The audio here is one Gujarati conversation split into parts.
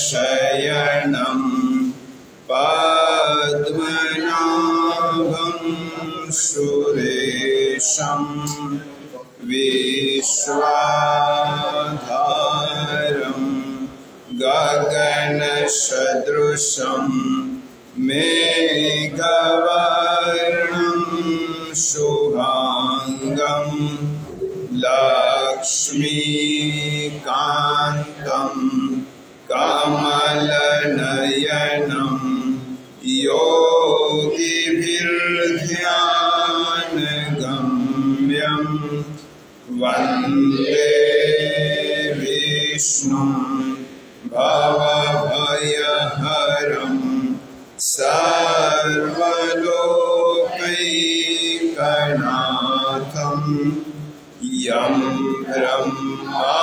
शयनं पद्मनाभं सुरेशं विश्वाधारं गगनसदृशं मेघवर्णं शुभांगं लक्ष्मीकान्तं कमलनयनं योगिभिर्ध्यानगम्यं वन्दे विष्णुं भवभयहरं सर्वलोकैकनाथं यं ब्रह्मा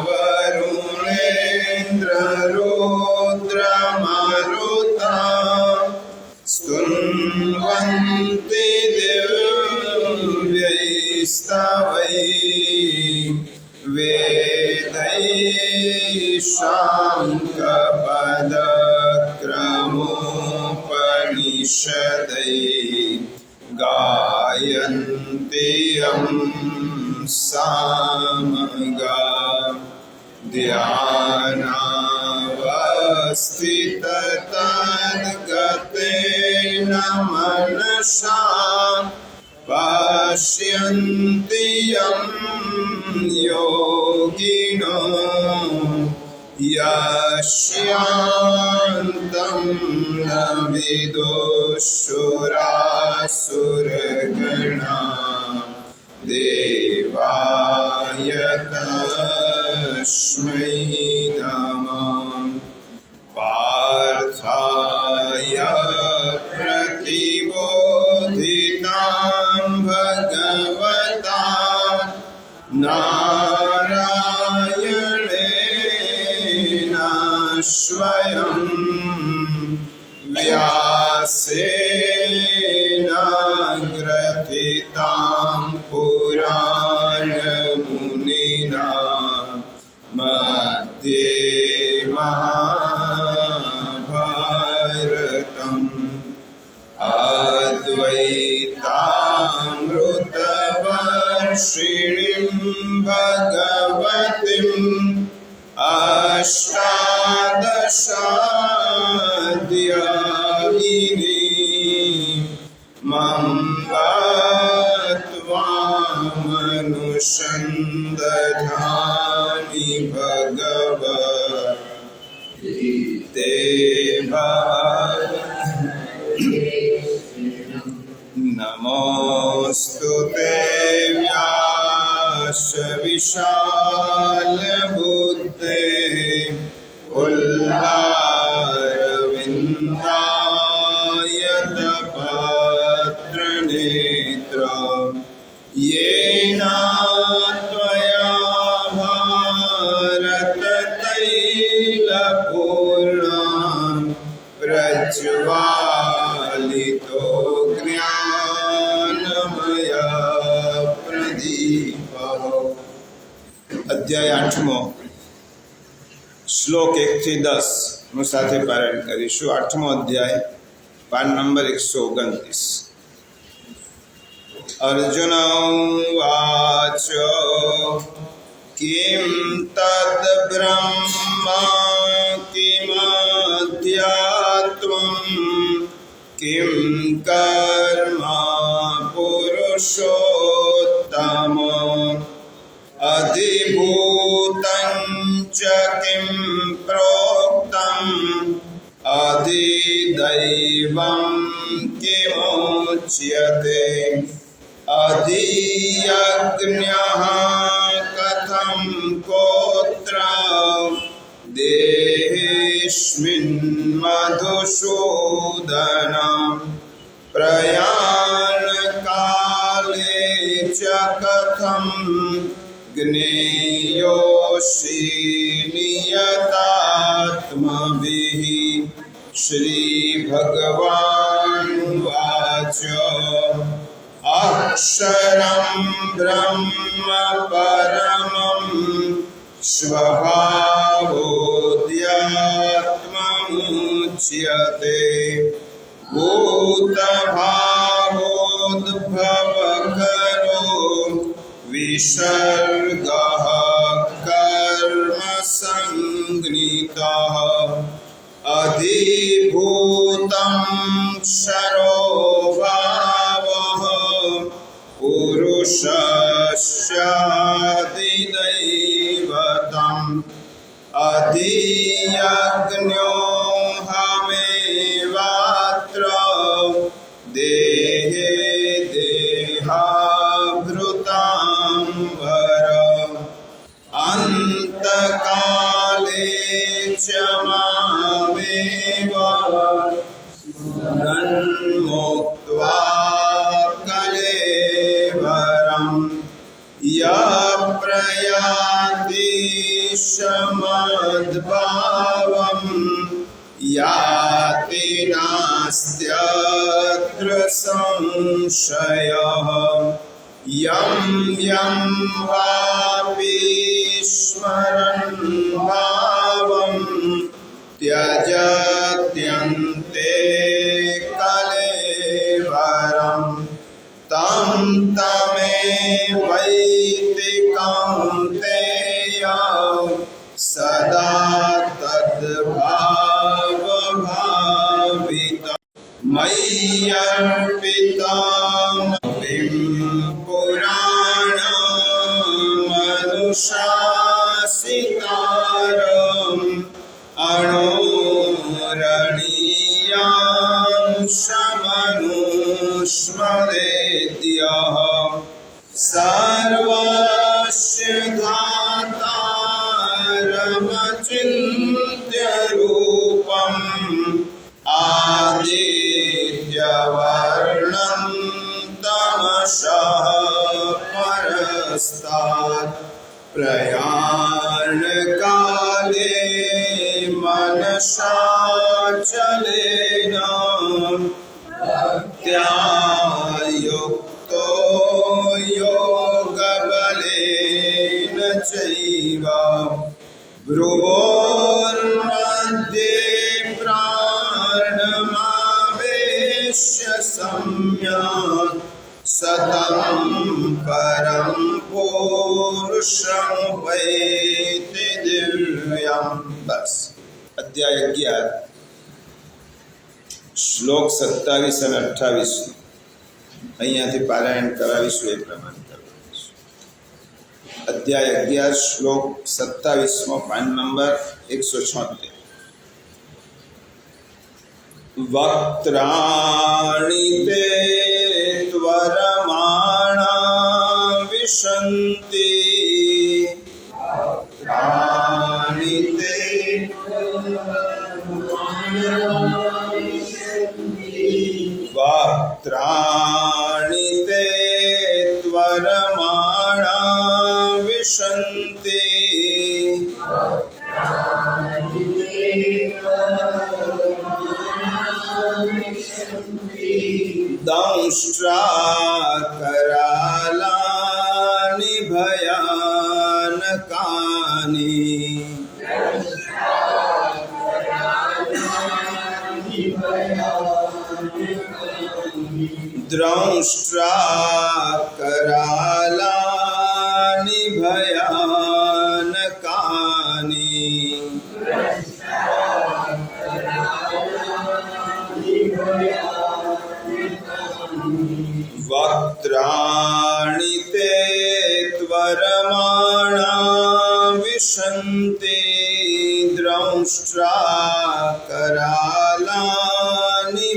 वरुणेन्द्ररुद्रमरुता स्तुन्वन्ति दिव्यैस्तवैः वेदैः शाङ्खपदक्रमोपनिषदैः गायन्ति यं सामगा ध्यानावस्थिततद्गतेन मनसा पश्यन्ति यं योगिनो यस्यान्तं न विदुषुरासुरगणा देवाय तस्मै नमः। पार्थाय प्रतिबोधितां भगवता नारायणेन स्वयं व्यासेन ग्रथितां पुराणमुनिना मध्ये महाभारतम् अद्वैतामृतवर्षिणीं भगवतीम् अष्टादशाध्यायिनीं मङ्गलत्वामनुसन्दधामि भगवते नमोऽस्तुते व्यासविशालबुद्धे उल्लारविन्दायतपत्रनेत्र येन त्वया भारततैलपूर्णं प्रज्वालितो ज्ञानमय प्रदीपः। अध्याय 8मो श्लोक 1 થી 10 નું સાથે પારાયણ કરીશું। 8મો અધ્યાય પાન નંબર 129। अर्जुन उवाच किं तद् ब्रह्म किमध्यात्मं किं कर्म पुरुषोत्तम अधिभूतं च किं प्रोक्तम् अधिदैवं किमुच्यते अधियज्ञः कथं कोत्र देहेऽस्मिन् मधुसूदन प्रयाणकाले च कथं ज्ञेयोऽसि नियतात्मभिः। श्रीभगवानुवाच अक्षरं ब्रह्म परमं स्वभावोऽध्यात्ममुच्यते भूतभावोद्भवकरो विसर्गः कर्मसङ्गीतः अधिभूतं क्षरोभावः पुरुषस्यादिदैवतम् अधियज्ञोऽहमेवात्र देहे देहाभृतां वर अन्तकाले च मामेव स्मरन्मुक्त्वा कलेवरम् यप्रयाति समद्भावम् याति नास्त्यत्र संशयः यं यं वापि स्मरन् भावं त्यजत्यन्ते कलेवरम् तं तमेवैति कौन्तेय सदा तद्भावभावितं मय्यर्पितं पुराणमनुशासितारम् अणोरणीयां समनुस्मरेद्यः सर्वस्य धातारमचिन्त्य रूपम् आदित्यवर्णं तमसः परस्तात् प्रयाणकाले मनसाचलेन भक्त्या युक्तो योगबलेन चैव भ्रुवोर्मध्ये प्राणमावेश्य सम्यक् सतं परं पुरुषमुपैति दिव्यम्। बस अध्याय 11 શ્લોક 27 અને 28 અહીંયાથી પારાયણ કરાવીશું એ પ્રમાણે કરાવીશું. અધ્યાય 11 શ્લોક 27 પાન નંબર 176. વક્ત્રાણિ તે ત્વરમાણા વિશન્તિ વક્ત્રાણિ તે वक्त्राणि ते त्वरमाणा विशन्ति दंष्ट्राकरालानि भयानकानि द्रंष्ट्राकरालानि भयानकानि वक्त्राणि ते त्वरमाणा विशन्ति द्रंष्ट्राकरालानि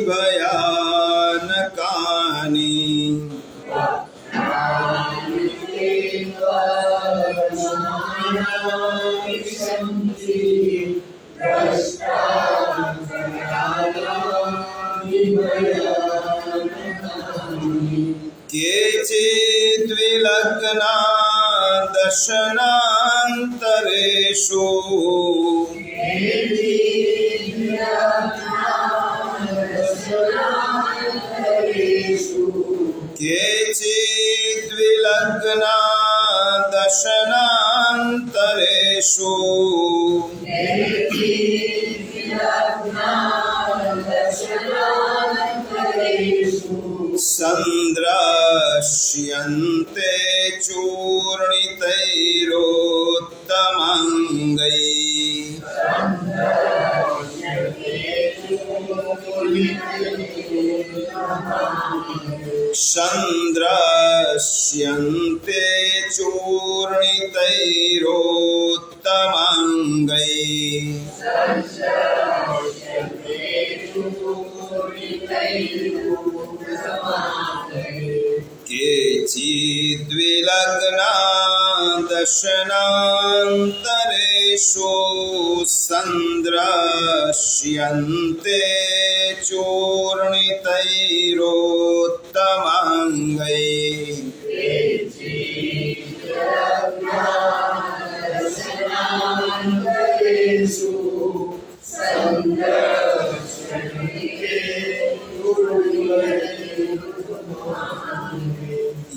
भयानकानि केचिद्विलग्ना दशनान्तरेषु केचिद्विलग्ना दशनान्तरेषु दशनान्तरेषु सन्द्रश्यन्ते चूर्णितैरुत्तमाङ्गैः सन्द्रश्यन्ते चूर्णितैरुत्तमाङ्गैः केचिद्विलग्ना दशनान्तरेषु सन्द्रश्यन्ते चूर्णितैरुत्तमाङ्गैः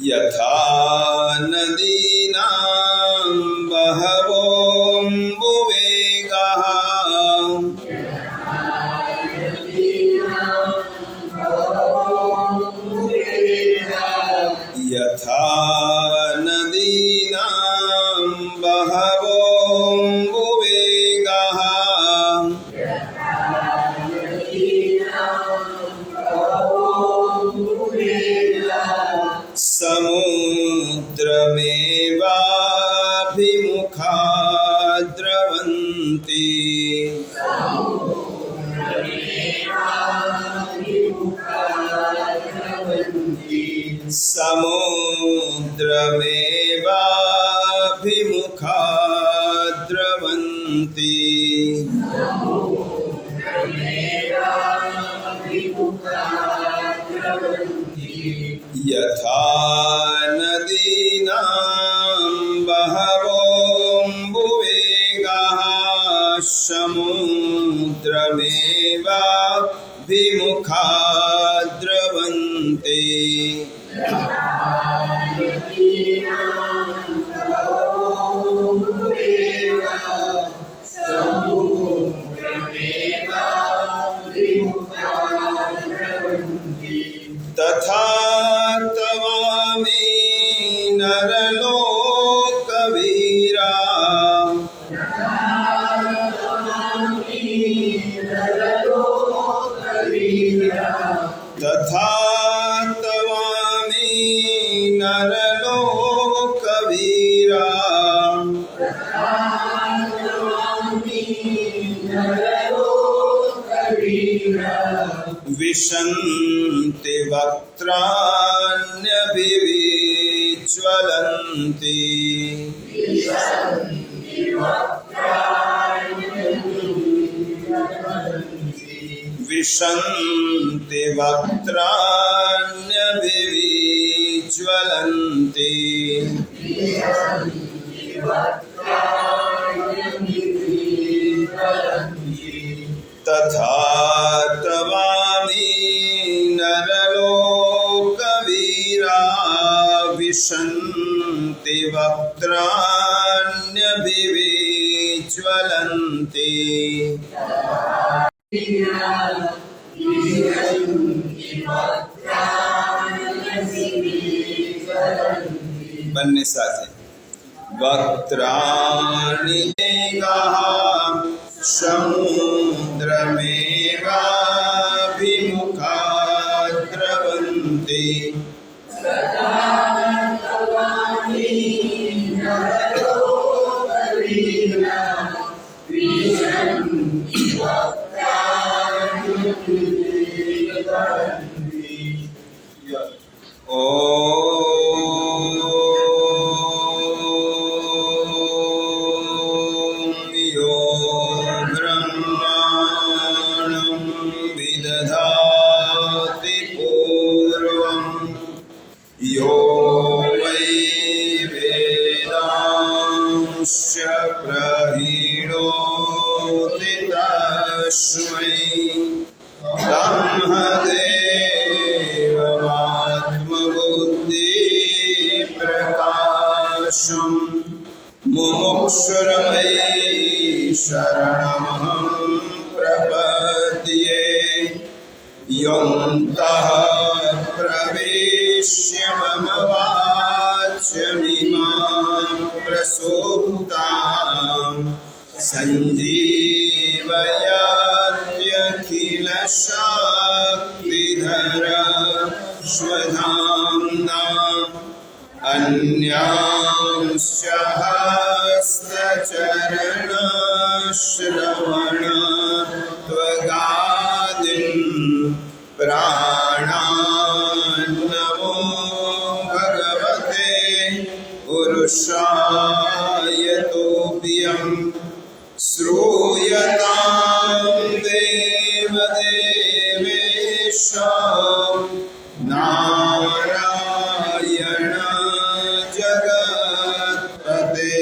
यथा नदीनां बहवोऽम्बुवेगाः यथा नदीनां बहवोऽम्बुवेगाः समुद्रमेवाभिमुखा द्रवन्ति समुद्रमेवाभिमुखा द्रवन्ति यथा नदीनां बहवोऽम्बुवेगाः समुद्रमेवाभिमुखा द्रवन्ति तथा तवामि नरलोकवीरा तथा तवामि नरलोकवीरा विशन्ति वक्त्राण्यभिविज्वलन्ति विशन्ति वक्त्राण्यभिविज्वलन्ति तथा तवामि नरलोकवीरा विशन्ति वक्त्राण्यभिविज्वलन्ति बनने साथ वक्त्राणि वेगाः समुद्रमेवाभिमुखा द्रवन्ति यो वै वेदांश्च प्रहीणोति तस्मै ब्रह्मदेवमात्मबुद्धिप्रकाशम् मुमुक्षुर्मयि शरणमहं प्रपद्ये। योऽन्तः प्रविश्य मम वाच्यमिमां प्रसूप्तां सञ्जीवयत्यखिलशक्तिधरस्वधाम्ना अन्यांश्च हस्तचरणश्रवणत्वगादीन् प्राणान् नमो भगवते पुरुषाय तुभ्यं। श्रूयतां देवदेवेश नारायण जगत्पते।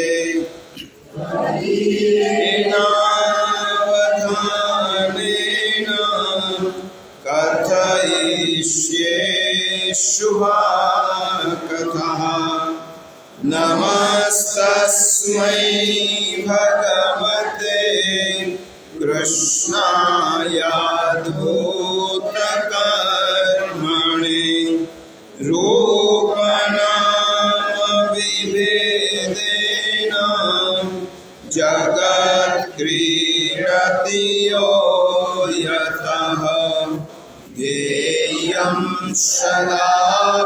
नावधानेन कथयिष्ये शुभकथः। नमस्तस्मै भगवते कृष्णायाद्भूतकर्मणे रूपनामविभेदेन जगत्क्रीडति यो यतः। ज्ञेयं सदा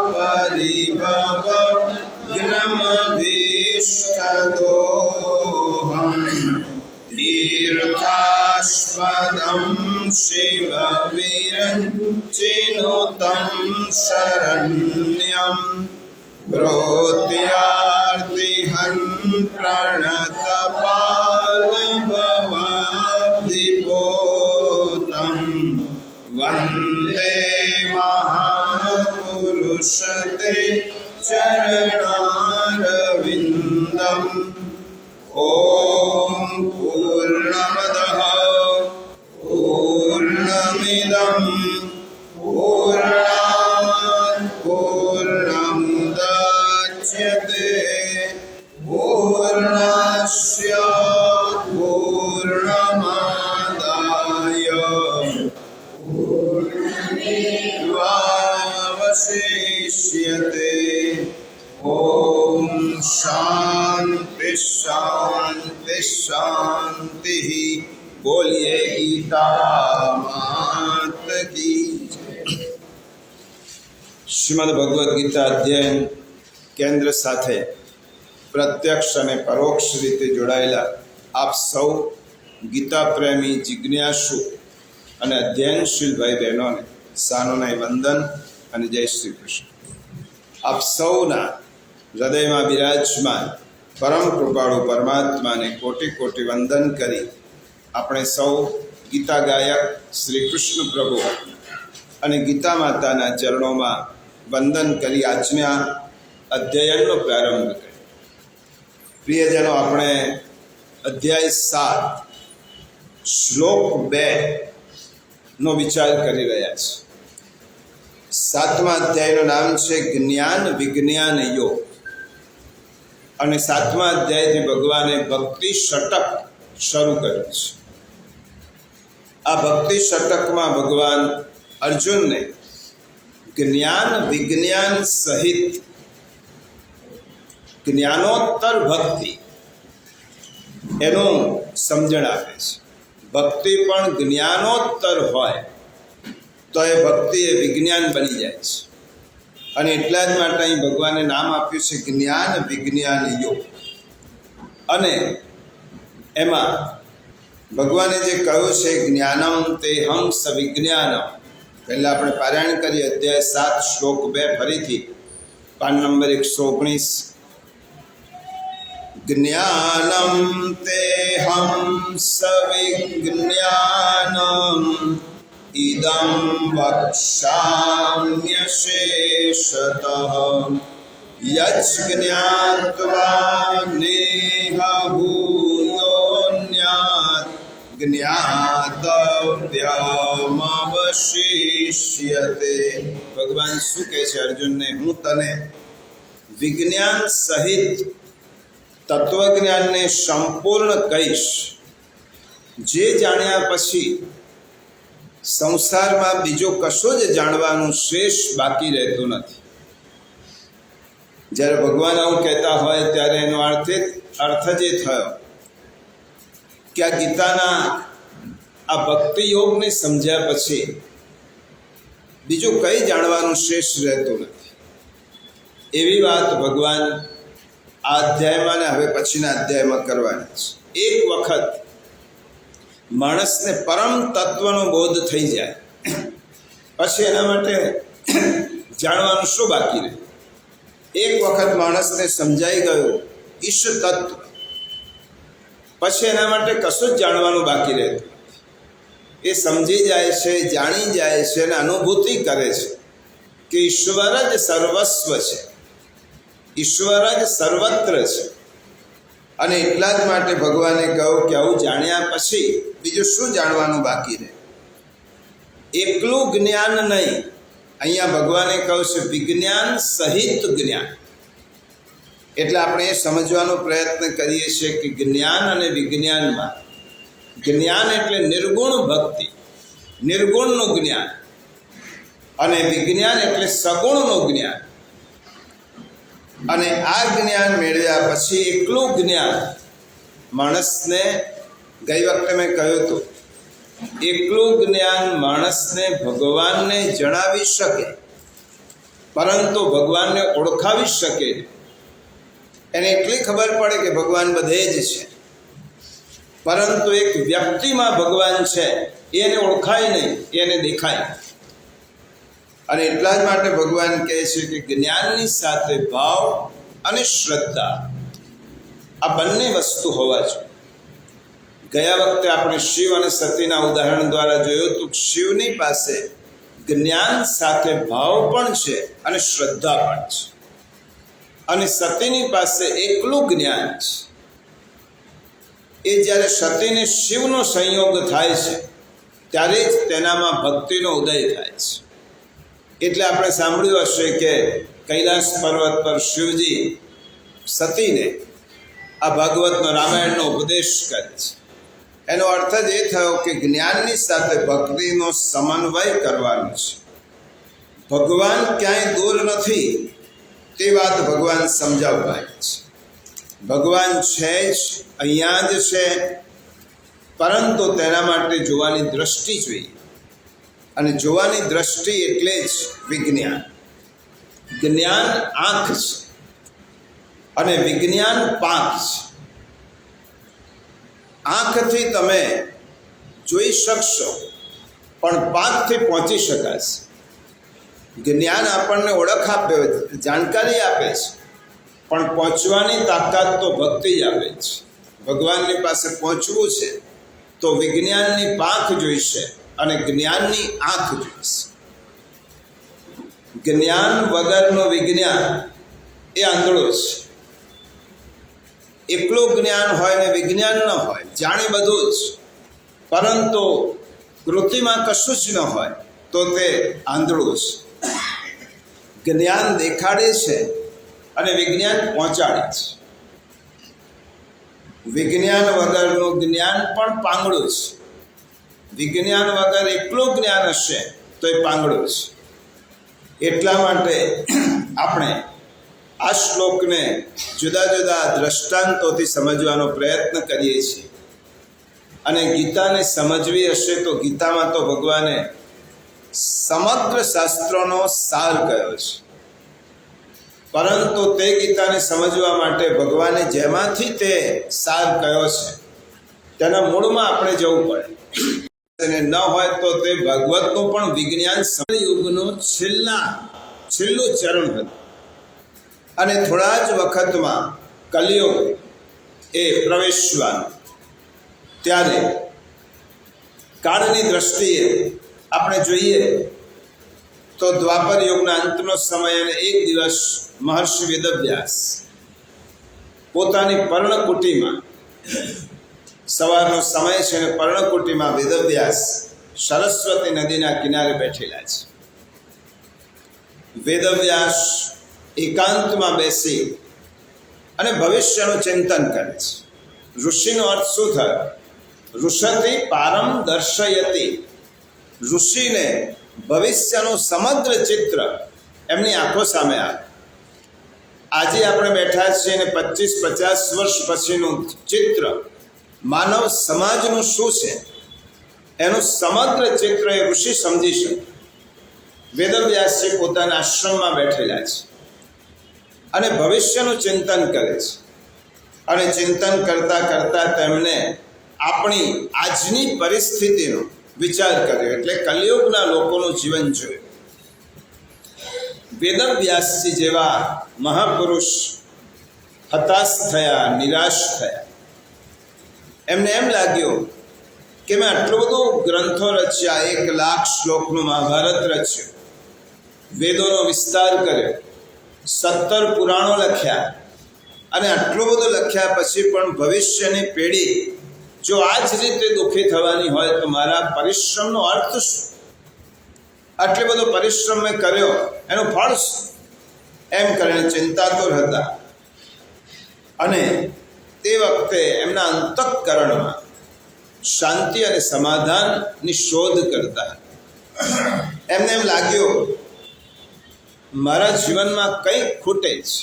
परिभवग्नमभीष्टदोहम्। तीर्थास्पदं शिवविरञ्चिनुतं शरण्यं। प्रोत्यार्तिहं प्रणतपालभवाब्धिपोतं। वन्दे महापुरुषते चरणारविन्दम्। ॐ पूर्णमदः पूर्णमिदं पूर्णात् पूर्णमुदच्यते। पूर्णस्य पूर्णमादाय पूर्णमेवावशिष्यते। ॐ शांति शांति शांति। बोलिए गीता मात की। श्रीमद् भगवद गीता अध्ययन केंद्र साथे प्रत्यक्ष અને પરોક્ષ રીતે જોડાયેલા આપ સૌ ગીતા પ્રેમી જિજ્ઞાસુ અને અધ્યયનશીલ ભાઈ બહેનોને સાનુનાય વંદન અને જય શ્રી કૃષ્ણ। આપ સૌના હૃદયમાં બિરાજમાન પરમ કૃપાળુ પરમાત્માને કોટી કોટી વંદન કરી આપણે સૌ ગીતા ગાયક શ્રી કૃષ્ણ પ્રભુ અને ગીતા માતાના ચરણોમાં વંદન કરી આજના અધ્યયનનો પ્રારંભ કર્યો। પ્રિયજનો, આપણે અધ્યાય 7 શ્લોક 2 નો વિચાર કરી રહ્યા છીએ। 7મા અધ્યાયનું નામ છે જ્ઞાન વિજ્ઞાન યોગ અને 7મા અધ્યાયથી ભગવાને ભક્તિ ષટક શરૂ કર્યું છે। આ ભક્તિ ષટકમાં ભગવાન અર્જુનને જ્ઞાન વિજ્ઞાન સહિત જ્ઞાનોત્તર ભક્તિ એનું સમજણ આપે છે। ભક્તિ પણ જ્ઞાનોત્તર હોય તો એ ભક્તિ એ વિજ્ઞાન બની જાય છે અને એટલા જ માટે અહીં ભગવાને નામ આપ્યું છે જ્ઞાન વિજ્ઞાન યોગ। અને એમાં ભગવાને જે કહ્યું છે જ્ઞાનમ તેહં સવિજ્ઞાનમ, પહેલાં આપણે પારાયણ કરીએ અધ્યાય 7 શ્લોક 2 ફરીથી પાન નંબર 119। જ્ઞાનમ તેહં સવિજ્ઞાનમ ઇદં વક્ષ્યામ્યશેષતઃ યજ્ઞાત્વા નેહ ભૂયોન્યાत् જ્ઞાતવ્યમવશિષ્યતે। ભગવાન શું કહે છે અર્જુનને, હું તને વિજ્ઞાન સહિત તત્વજ્ઞાનને સંપૂર્ણ કહીશ, જે જાણ્યા પછી સંસારમાં બીજો કશો જ જાણવાનું શેષ બાકી રહેતું નથી. જ્યારે ભગવાન આવું કહેતા હોય ત્યારે એનો અર્થ જ એ થયો કે આ ગીતાના આ ભક્તિ યોગને સમજ્યા પછી બીજું કંઈ જાણવાનું શેષ રહેતું નથી. એવી વાત ભગવાન આ અધ્યાયમાં ને હવે પછીના અધ્યાયમાં કરવાની છે. એક વખત માણસને પરમ તત્વનો બોધ થઈ જાય પછી એના માટે જાણવાનું શું બાકી રહે? એક વખત માણસને સમજાઈ ગયું ઈશ તત્વ, પછી એના માટે કશું જ જાણવાનું બાકી રહેતું. એ સમજી જાય છે, જાણી જાય છે અને અનુભૂતિ કરે છે કે ઈશ્વર જ સર્વસ્વ છે, ઈશ્વર જ સર્વત્ર છે. અને એટલા જ માટે ભગવાને કહ્યું કે આવું જાણ્યા પછી બીજું શું જાણવાનું બાકી રહે? એકલું જ્ઞાન નહીં, અહીંયા ભગવાને કહ્યું છે વિજ્ઞાન સહિત જ્ઞાન. એટલે આપણે એ સમજવાનો પ્રયત્ન કરીએ છીએ કે જ્ઞાન અને વિજ્ઞાનમાં જ્ઞાન એટલે નિર્ગુણ ભક્તિ, નિર્ગુણનું જ્ઞાન, અને વિજ્ઞાન એટલે સગુણનું જ્ઞાન. અને આ જ્ઞાન મેળવ્યા પછી એકલું જ્ઞાન માણસને, ગઈ વખતે મેં કહ્યું હતું, એકલું જ્ઞાન માણસને ભગવાનને જણાવી શકે પરંતુ ભગવાનને ઓળખાવી શકે. એને એટલી ખબર પડે કે ભગવાન બધે જ છે, પરંતુ એક વ્યક્તિમાં ભગવાન છે એને ઓળખાય નહીં, એને દેખાય. અને એટલા જ માટે ભગવાન કહે છે કે જ્ઞાનની સાથે ભાવ અને શ્રદ્ધા આ બંને વસ્તુ હોવા જોઈએ. ગયા વખતે આપણે શિવ અને સતીના ઉદાહરણ દ્વારા જોયું હતું કે શિવની પાસે જ્ઞાન સાથે ભાવ પણ છે અને શ્રદ્ધા પણ છે, અને સતીની પાસે એકલું જ્ઞાન છે. એ જ્યારે સતીને શિવનો સંયોગ થાય છે ત્યારે જ તેનામાં ભક્તિનો ઉદય થાય છે. એટલે આપણે સાંભળ્યું હશે કે કૈલાસ પર્વત પર શિવજી સતીને આ ભાગવતનો, રામાયણનો ઉપદેશ કરે છે. એનો અર્થ જ એ થયો કે જ્ઞાનની સાથે ભક્તિનો સમન્વય કરવાનો છે. ભગવાન ક્યાંય દૂર નથી તે વાત ભગવાન સમજાવવા છે. ભગવાન છે જ, અહીંયા જ છે, પરંતુ તેના માટે જોવાની દ્રષ્ટિ જોઈએ. અને જોવાની દ્રષ્ટિ એટલે જ વિજ્ઞાન. જ્ઞાન આંખ છે અને વિજ્ઞાન પાંખ છે. આંખથી તમે જોઈ શકશો પણ પાંખથી પહોંચી શકાશે. જ્ઞાન આપણને ઓળખ આપે, જાણકારી આપે છે, પણ પહોંચવાની તાકાત તો ભક્તિ જ આપે છે. ભગવાનની પાસે પહોંચવું છે તો વિજ્ઞાનની પાંખ જોઈશે અને જ્ઞાનની આંખ જોઈશે. જ્ઞાન વગરનું વિજ્ઞાન એ આંધળો છે. એકલું જ્ઞાન હોય ને વિજ્ઞાન ન હોય, જાણે બધું જ, પરંતુ કૃતિમાં કશું જ ન હોય તો તે આંધળું છે. જ્ઞાન દેખાડે છે અને વિજ્ઞાન પહોંચાડે છે. વિજ્ઞાન વગરનું જ્ઞાન પણ પાંગળું છે. વિજ્ઞાન વગર એકલું જ્ઞાન હશે તો એ પાંગળું છે. એટલા માટે આપણે આ શ્લોકને જુદા જુદા દ્રષ્ટાંતોથી સમજવાનો પ્રયત્ન કરીએ છીએ. અને ગીતાને સમજવી હશે તો ગીતામાં તો ભગવાને સમગ્ર શાસ્ત્રોનો સાર કહ્યો છે, પરંતુ તે ગીતાને સમજવા માટે ભગવાને જેમાંથી તે સાર કહ્યો છે તેના મૂળમાં આપણે જવું પડે. અને ન હોય તો તે ભાગવતનું પણ વિજ્ઞાન યુગનું છેલ્લું ચરણ હતું. અને થોડા જ વખતમાં કલિયુગ એ પ્રવેશવાનું. ત્યારે કાળની દ્રષ્ટિએ આપણે જોઈએ તો દ્વાપર યુગના અંતનો સમય અને એક દિવસ મહર્ષિ વેદવ્યાસ પોતાની પર્ણકુટીમાં, સવારનો સમય છે અને પર્ણકુટીમાં વેદવ્યાસ સરસ્વતી નદીના કિનારે બેઠેલા છે. વેદવ્યાસ એકાંતમાં બેસી અને ભવિષ્યનું ચિંતન કરે છે. ઋષિનો અર્થ શું થયો? ઋષતિ પારમ દર્શયતિ. ઋષિને ભવિષ્યનું સમગ્ર ચિત્ર એમની આંખો સામે આવે. આજે આપણે બેઠા છીએ ને 25-50 વર્ષ પછીનું ચિત્ર માનવ સમાજનું શું છે એનું સમગ્ર ચિત્ર એ ઋષિ સમજી શકે. વેદવ્યાસજી પોતાના આશ્રમમાં બેઠેલા છે અને ભવિષ્યનું ચિંતન કરે છે. અને ચિંતન કરતાં કરતાં તેમણે આપણી આજની પરિસ્થિતિનો વિચાર કર્યો, એટલે કલિયુગના લોકોનું જીવન જોયું. વેદવ્યાસજી જેવા મહાપુરુષ હતાશ થયા, નિરાશ થયા. એમને એમ લાગ્યું કે મેં આટલું બધું ગ્રંથો રચ્યા, 1 લાખ શ્લોકનું મહાભારત રચ્યું, વેદોનો વિસ્તાર કર્યો, 17 પુરાણો લખ્યા, અને આટલું બધું લખ્યા પછી પણ ભવિષ્યની પેઢી જો આ જ રીતે દુઃખી થવાની હોય તો મારા પરિશ્રમનો અર્થ શું? આટલો બધો પરિશ્રમ મેં કર્યો, એનું ફળ શું? એમ કરીને ચિંતાતુર હતા. અને તે વખતે એમના અંતઃકરણમાં શાંતિ અને સમાધાનની શોધ કરતા. એમને એમ લાગ્યું મારા જીવનમાં કંઈક ખૂટે છે,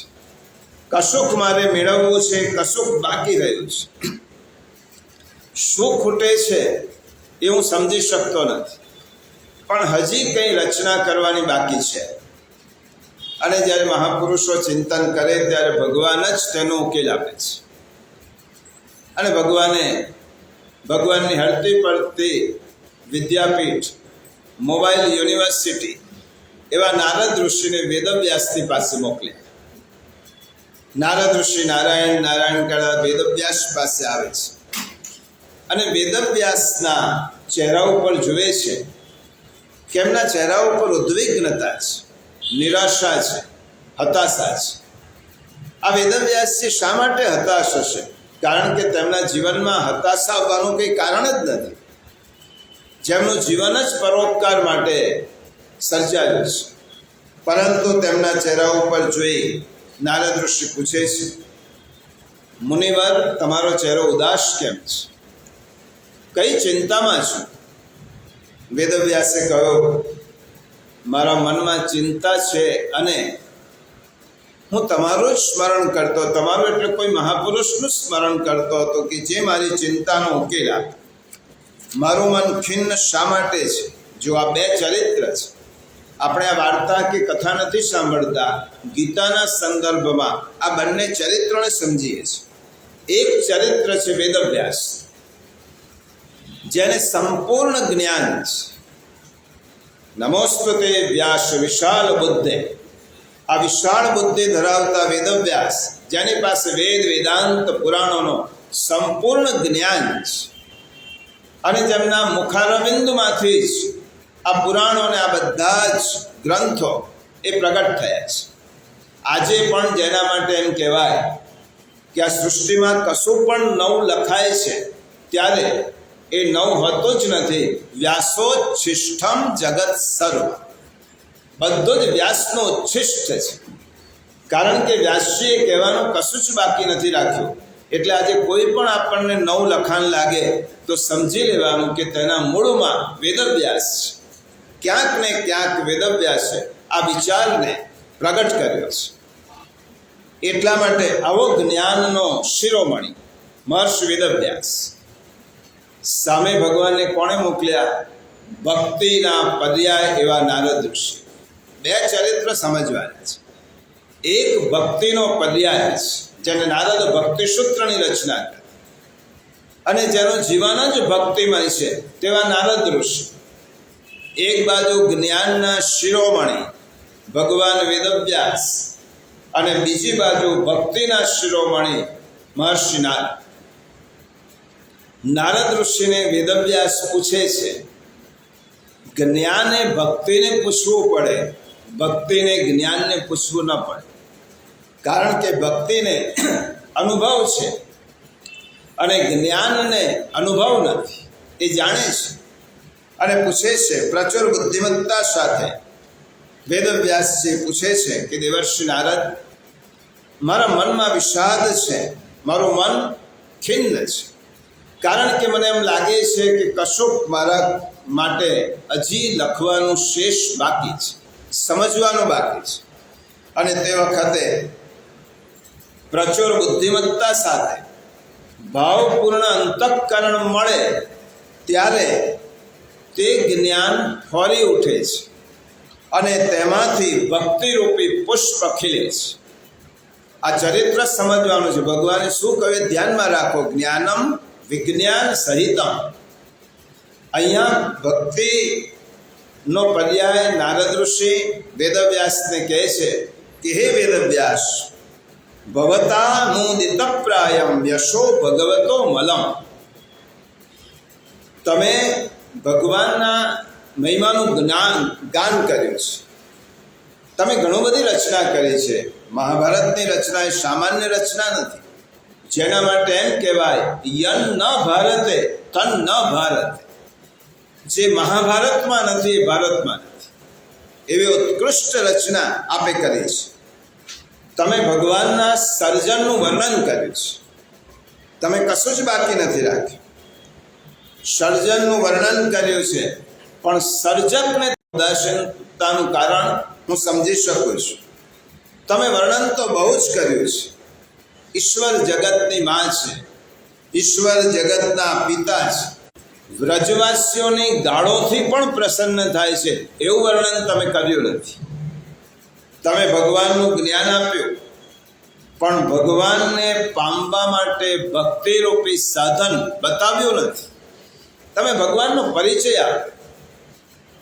કશુંક મારે મેળવવું છે, કશુંક બાકી રહ્યું છે. શું ખૂટે છે એ હું સમજી શકતો નથી, પણ હજી કંઈ રચના કરવાની બાકી છે. અને જ્યારે મહાપુરુષો ચિંતન કરે ત્યારે ભગવાન જ તેનો ઉકેલ આપે છે. અને ભગવાનની હળતી પડતી વિદ્યાપીઠ, મોબાઈલ યુનિવર્સિટી એવા નારદ ઋષિને વેદવ્યાસની પાસે મોકલ્યા. નારદ ઋષિ નારાયણ કરતા વેદવ્યાસ પાસે આવે છે અને વેદવ્યાસના ચહેરા ઉપર જુએ છે કે એમના ચહેરા ઉપર ઉદ્વિગ્નતા છે, નિરાશા છે, હતાશા છે. આ વેદવ્યાસજી શા માટે હતાશ હશે? કારણ કે તેમના જીવનમાં હતાશા આવવાનું કંઈ કારણ જ નથી. જેમનું જીવન જ પરોપકાર માટે સર્જાયું છે. પરંતુ તેમના ચહેરા ઉપર જોઈ નારદ ઋષિ પૂછે છે, મુનિવર, તમારો ચહેરો ઉદાસ કેમ છે? કઈ ચિંતામાં છો? વેદવ્યાસે કહ્યું, મારા મનમાં ચિંતા છે અને હું તમારું જ સ્મરણ કરતો, તમારું એટલે કોઈ મહાપુરુષનું સ્મરણ કરતો હતો કે જે મારી ચિંતાનો ઉકેલ આપે. મારું મન ખિન્ન શા માટે છે? જો આ 2 ચરિત્ર છે. આપણે આ વાર્તા કે કથા નથી સાંભળતા, ગીતાના સંદર્ભમાં આ બંને ચરિત્રોને સમજીએ છીએ. એક ચરિત્ર છે વેદવ્યાસ, જેને સંપૂર્ણ જ્ઞાન છે. નમોસ્તુતે વ્યાસ વિશાલ બુદ્ધે. આ વિશાળ બુદ્ધિ ધરાવતા વેદવ્યાસ, જેની પાસે વેદાંત પુરાણોનો સંપૂર્ણ જ્ઞાન છે અને જેમના મુખારબિંદુમાંથી જ આ પુરાણો અને આ બધા જ ગ્રંથો એ પ્રગટ થયા છે. આજે પણ જેના માટે એમ કહેવાય કે આ સૃષ્ટિમાં કશું પણ નવું લખાય છે ત્યારે એ નવું હોતું જ નથી. વ્યાસોચ્છિષ્ટમ જગત સર્વ. બધું જ વ્યાસનો ઉચ્છિષ્ટ છે, કારણ કે વ્યાસજીએ કહેવાનું કશું જ બાકી નથી રાખ્યું. એટલે આજે કોઈ પણ આપણને નવું લખાણ લાગે તો સમજી લેવાનું કે તેના મૂળમાં વેદવ્યાસ છે. ક્યાંક ને ક્યાંક વેદવ્યાસે આ વિચારને પ્રગટ કર્યો છે. એટલા માટે આવો જ્ઞાનનો શિરોમણી મહર્ષિ વેદવ્યાસ. સામે ભગવાનને કોણે મોકલ્યા? ભક્તિના પર્યાય એવા નારદ ઋષિ. 2 ચરિત્ર સમજવાના છે. એક ભક્તિનો પર્યાય છે, જેને નારદ ભક્તિ સૂત્રની રચના કરી અને જેનું જીવન જ ભક્તિમય છે તેવા નારદ ઋષિ. એક બાજુ જ્ઞાનના શિરોમણી ભગવાન વેદવ્યાસ અને બીજી બાજુ ભક્તિના શિરોમણી મહર્ષિ નારદ. નારદ ઋષિને વેદવ્યાસ પૂછે છે, જ્ઞાને ભક્તિને પૂછવું પડે, ભક્તિને જ્ઞાનને પૂછવું ન પડે. કારણ કે ભક્તિને અનુભવ છે અને જ્ઞાનને અનુભવ નથી. એ જાણે છે અને પૂછે છે. પ્રચુર બુદ્ધિમત્તા સાથે વેદવ્યાસજી પૂછે છે કે દેવર્ષિ નારદ, મારા મનમાં વિષાદ છે, મારું મન ખિન્ન છે, કારણ કે મને એમ લાગે છે કે કશુંક મારા માટે હજી લખવાનું શેષ બાકી છે, સમજવાનું બાકી છે. અને તે વખતે પ્રચુર બુદ્ધિમત્તા સાથે ભાવપૂર્ણ અંતઃકરણ મળે ત્યારે તે જ્ઞાન ફરી ઉઠે છે અને તેમાંથી ભક્તિરૂપી પુષ્પ ખીલે છે. આ ચરિત્ર સમજવાનું છે. ભગવાને શું કહ્યું ધ્યાનમાં રાખો, જ્ઞાનમ વિજ્ઞાન સહિતમ. અહીંયા ભક્તિનો પર્યાય નારદ ઋષિ વેદવ્યાસને કહે છે કે હે વેદવ્યાસ, ભવતા મુદિત પ્રાયમ યશો ભગવતો મલમ. તમે ભગવાનના મહિમાનું ગાન કર્યું છે. તમે ઘણું બધી રચના કરી છે. મહાભારતની રચના એ સામાન્ય રચના નથી, જેના માટે એમ કહેવાય યન ન ભારતે તન ન ભારતે. જે મહાભારતમાં નથી એ ભારતમાં નથી, એવી ઉત્કૃષ્ટ રચના આપે કરી છે. તમે ભગવાનના સર્જનનું વર્ણન કર્યું છે. તમે કશું જ બાકી નથી રાખ્યું. સર્જનનું વર્ણન કર્યું છે, પણ સર્જકને ઉદાસીનતાનું કારણ હું સમજી શકું છું. તમે વર્ણન તો બહુ જ કર્યું છે. ઈશ્વર જગતની માં છે, ઈશ્વર જગતના પિતા છે, વ્રજવાસીઓની ગાળોથી પણ પ્રસન્ન થાય છે, એવું વર્ણન તમે કર્યું નથી. તમે ભગવાનનું જ્ઞાન આપ્યું, પણ ભગવાનને પામવા માટે ભક્તિરૂપી સાધન બતાવ્યું નથી. તમે ભગવાનનો પરિચય આપ્યો,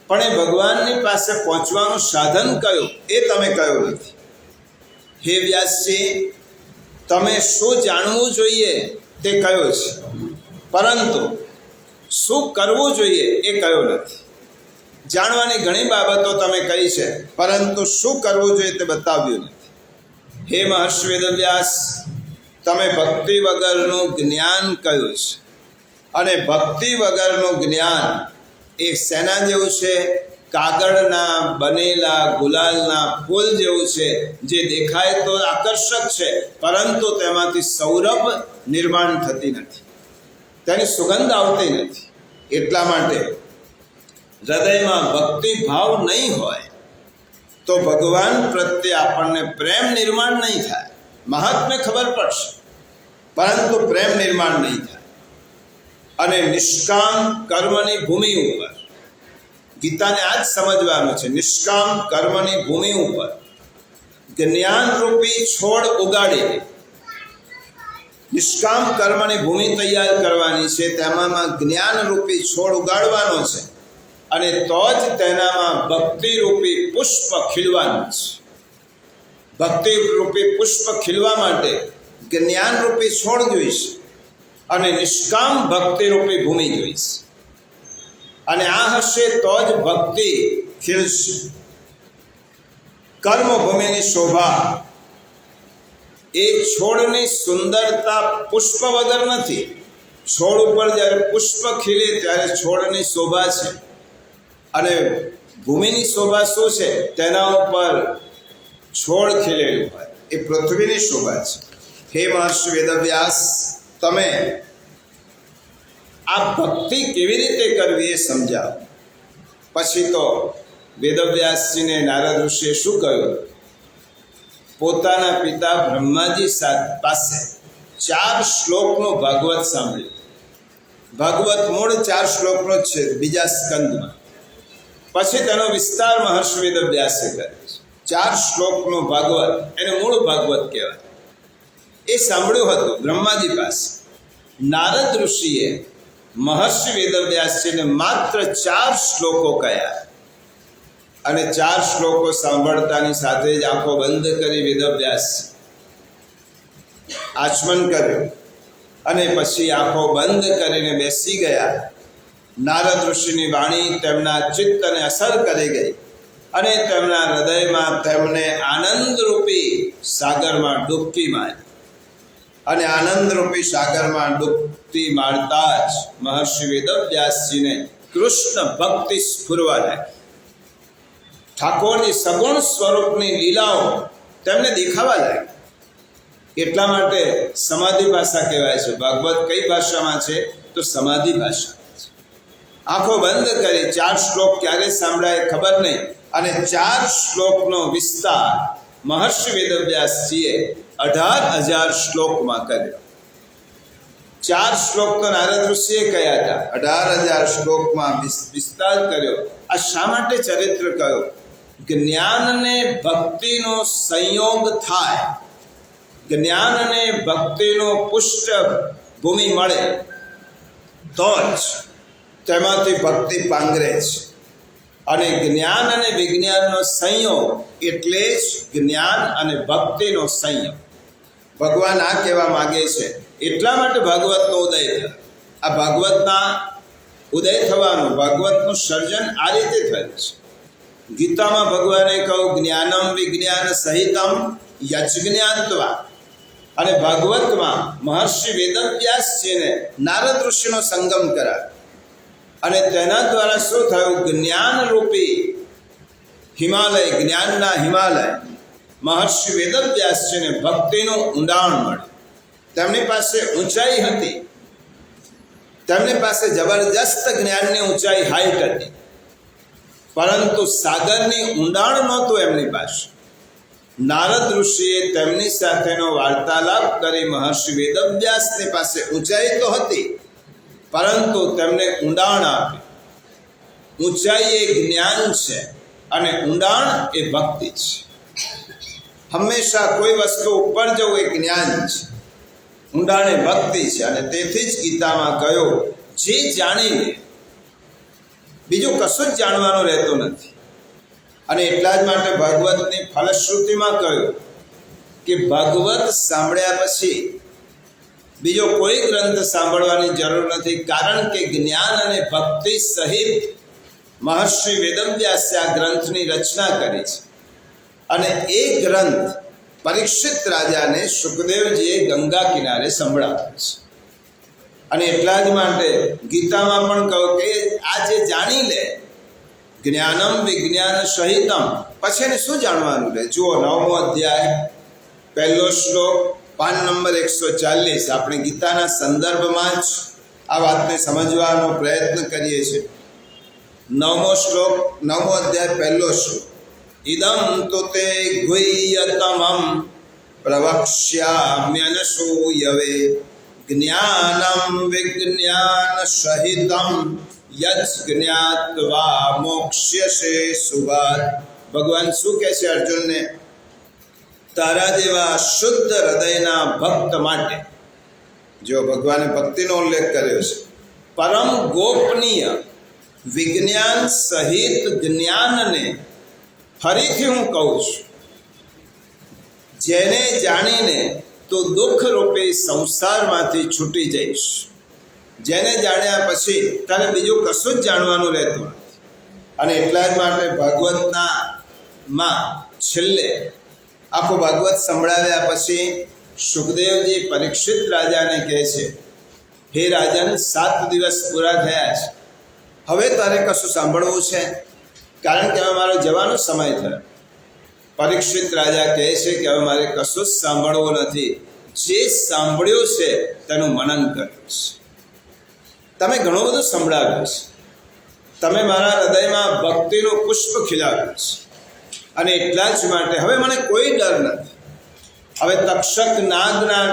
પણ એ ભગવાનની પાસે પહોંચવાનું સાધન કયું એ તમે કહ્યું નથી. હે વ્યાસજી, તમે શું જાણવું જોઈએ તે કહ્યું છે, પરંતુ શું કરવું જોઈએ એ કહ્યું નથી. જાણવાની ઘણી બાબતો તમે કહી છે, પરંતુ શું કરવું જોઈએ તે બતાવ્યું નથી. હે મહર્ષિ વેદવ્યાસ, તમે ભક્તિ વગરનું જ્ઞાન કહ્યું છે, અને ભક્તિ વગરનું જ્ઞાન એ શેના જેવું છે? કાગળના બનેલા ગુલાલના ફૂલ જેવું છે, જે દેખાય તો આકર્ષક છે, પરંતુ તેમાંથી સૌરભ નિર્માણ થતી નથી, તેની સુગંધ આવતી નથી. એટલા માટે હૃદયમાં ભક્તિ ભાવ નહીં હોય તો ભગવાન પ્રત્યે આપણને પ્રેમ નિર્માણ નહીં થાય. મહાત્મ્ય ખબર પડશે, પરંતુ પ્રેમ નિર્માણ નહીં થાય. અને નિષ્કામ કર્મની ભૂમિ ઉપર, ગીતાને આ જ સમજવાનું છે, નિષ્કામ કર્મની ભૂમિ ઉપર જ્ઞાનરૂપી છોડ ઉગાડી, નિષ્કામ કર્મની ભૂમિ તૈયાર કરવાની છે, તેમાં જ્ઞાનરૂપી છોડ ઉગાડવાનો છે, અને તો જ તેનામાં ભક્તિરૂપી પુષ્પ ખીલવાનું છે. ભક્તિરૂપી પુષ્પ ખીલવા માટે જ્ઞાનરૂપી છોડ જોઈશે અને નિષ્કામ ભક્તિરૂપી ભૂમિ જોઈશે. અને આ હશે તો જ ભક્તિ ખીલશે. કર્મભૂમિની શોભા એ છોડની સુંદરતા પુષ્પ વગર નથી. છોડ ઉપર જ્યારે પુષ્પ ખીલે ત્યારે છોડની શોભા છે, અને ભૂમિની શોભા શું છે? તેના ઉપર છોડ ખીલેલું હોય એ પૃથ્વીની શોભા છે. હે મહર્ષિ વેદવ્યાસ, તમે આ ભક્તિ કેવી રીતે કરવી એ સમજાવો. પછી તો વેદવ્યાસજીને નારદ ઋષિએ શું કહ્યું? પોતાના પિતા બ્રહ્માજી પાસે 4 શ્લોકનું ભાગવત સાંભળ્યું. ભાગવત મૂળ 4 શ્લોકનો જ છે, બીજા સ્કંદમાં. પછી તેનો વિસ્તાર મહર્ષિ વેદવ્યાસે કર્યો છે. 4 શ્લોકનું ભાગવત, એને મૂળ ભાગવત કહેવાય. એ સાંભળ્યું હતું બ્રહ્માજી પાસે. નારદ ઋષિએ મહર્ષિ વેદવ્યાસજીને માત્ર 4 શ્લોકો કહ્યા, અને 4 શ્લોકો સાંભળતાની સાથે જ આંખો બંધ કરી વેદવ્યાસ આચમન કર્યું, અને પછી આંખો બંધ કરીને બેસી ગયા. નારદ ઋષિની વાણી તેમના ચિત્તને અસર કરી ગઈ, અને તેમના હૃદયમાં તેમને આનંદરૂપી સાગરમાં ડૂબકી મારી. અને આનંદરૂપી સાગરમાં ડૂબતી મારતા જ મહર્ષિ વેદવ્યાસજીને કૃષ્ણ ભક્તિ સ્ફુરવા લાગી. ઠાકોરની સગુણ સ્વરૂપની લીલાઓ તેમને દેખાવા લાગી. એટલા માટે સમાધિ ભાષા કહેવાય છે. ભાગવત કઈ ભાષામાં છે? તો સમાધિ ભાષા. આંખો બંધ કરી 4 શ્લોક ક્યારે સાંભળાય ખબર નહીં, અને 4 શ્લોકનો વિસ્તાર મહર્ષિ વેદવ્યાસજીએ 18,000 શ્લોકમાં કર્યો. 4 શ્લોક તો નારદ ઋષિએ કહ્યા હતા, 18,000 શ્લોકમાં વિસ્તાર કર્યો. આ શા માટે ચરિત્ર કહ્યું? જ્ઞાન અને ભક્તિનો સંયોગ થાય, જ્ઞાન અને ભક્તિનો પુષ્ઠભૂમિ મળે તો જ તેમાંથી ભક્તિ પાંગરે છે. અને જ્ઞાન અને વિજ્ઞાનનો સંયોગ એટલે જ જ્ઞાન અને ભક્તિનો સંયોગ. ભગવાન આ કહેવા માગે છે. એટલા માટે ભાગવતનો ઉદય થયો. આ ભાગવતના ઉદય થવાનું, ભાગવતનું સર્જન આ રીતે થયું છે. ગીતામાં ભગવાને કહ્યું જ્ઞાનમ વિજ્ઞાન સહિતમ યજ્ઞાત્વા, અને ભાગવતમાં મહર્ષિ વેદવ્યાસજીને નારદ ઋષિનો સંગમ કરાવ્યો, અને તેના દ્વારા શું થયું? જ્ઞાનરૂપી હિમાલય, જ્ઞાનના હિમાલય મહર્ષિ વેદવ્યાસજીને ભક્તિનું ઊંડાણ મળ્યું. તેમની પાસે ઊંચાઈ હતી, તેમની પાસે જબરજસ્ત જ્ઞાનની ઊંચાઈ, હાઈટ હતી, પરંતુ સાગરની ઊંડાણ નહોતું એમની પાસે. નારદ ઋષિએ તેમની સાથેનો વાર્તાલાપ કરી મહર્ષિ વેદવ્યાસની પાસે ઊંચાઈ તો હતી, પરંતુ તેમને ઊંડાણ આપ્યું. ઊંચાઈ એ જ્ઞાન છે અને ઊંડાણ એ ભક્તિ છે. હંમેશા કોઈ વસ્તુ ઉપર જવું એ જ્ઞાન છે, ઊંડાણ એ ભક્તિ છે. અને તેથી જ ગીતામાં કહ્યું જે જાણી લે, બીજું કશું જ જાણવાનું રહેતું નથી. અને એટલા જ માટે ભાગવતની ફલશ્રુતિમાં કહ્યું કે ભાગવત સાંભળ્યા પછી બીજો કોઈ ગ્રંથ સાંભળવાની જરૂર નથી, કારણ કે જ્ઞાન અને ભક્તિ સહિત મહર્ષિ વેદવ્યાસે આ ગ્રંથની રચના કરી છે. અને એ ગ્રંથ પરીક્ષિત રાજાને સુખદેવજીએ ગંગા કિનારે સંભળાવ્યો છે. અને એટલા જ માટે ગીતામાં પણ કહ્યું કે આ જે જાણી લે જ્ઞાનમ વિજ્ઞાન સહિતમ, પછી એને શું જાણવાનું રહે? જુઓ 9મો અધ્યાય 1લો શ્લોક, પાન નંબર 140. આપણે ગીતાના સંદર્ભમાં જ આ વાતને સમજવાનો પ્રયત્ન કરીએ છીએ. 9મો શ્લોક, 9મો અધ્યાય 1લો શ્લોક. ઇદં તો તે ગુહ્યતમં પ્રવક્ષ્યામ્યનસૂયવે જ્ઞાનમ વિજ્ઞાન સહિતમ યજ્ઞાત્વા મોક્ષ્યસે શુભાત. ભગવાન શું કહે છે અર્જુનને? તારા જેવા શુદ્ધ હૃદયના ભક્ત માટે, જો ભગવાને ભક્તિનો ઉલ્લેખ કર્યો છે, પરમ ગોપનીય વિજ્ઞાન સહિત જ્ઞાનને ફરીથી હું કહું છું, જેને જાણીને તો દુઃખ રૂપી સંસારમાંથી છૂટી જઈશ. જેને જાણ્યા પછી તારે બીજું કશું જ જાણવાનું રહેતું નથી. અને એટલા જ માટે ભાગવતમાં છેલ્લે આખું ભાગવત સંભળાવ્યા પછી સુખદેવજી પરીક્ષિત રાજાને કહે છે, હે રાજન, 7 દિવસ પૂરા થયા છે, હવે તારે કશું સાંભળવું છે? કારણ કે હવે મારો જવાનો સમય થયો. પરીક્ષિત રાજા કહે છે કે હવે મારે કશું જ સાંભળવું નથી, જે સાંભળ્યું છે તેનું મનન કર્યું છે. તમે ઘણું બધું સંભળાવ્યું છે, તમે મારા હૃદયમાં ભક્તિનું પુષ્પ ખીલાવ્યું છે, અને એટલા જ માટે હવે મને કોઈ ડર નથી. હવે તક્ષક નાગના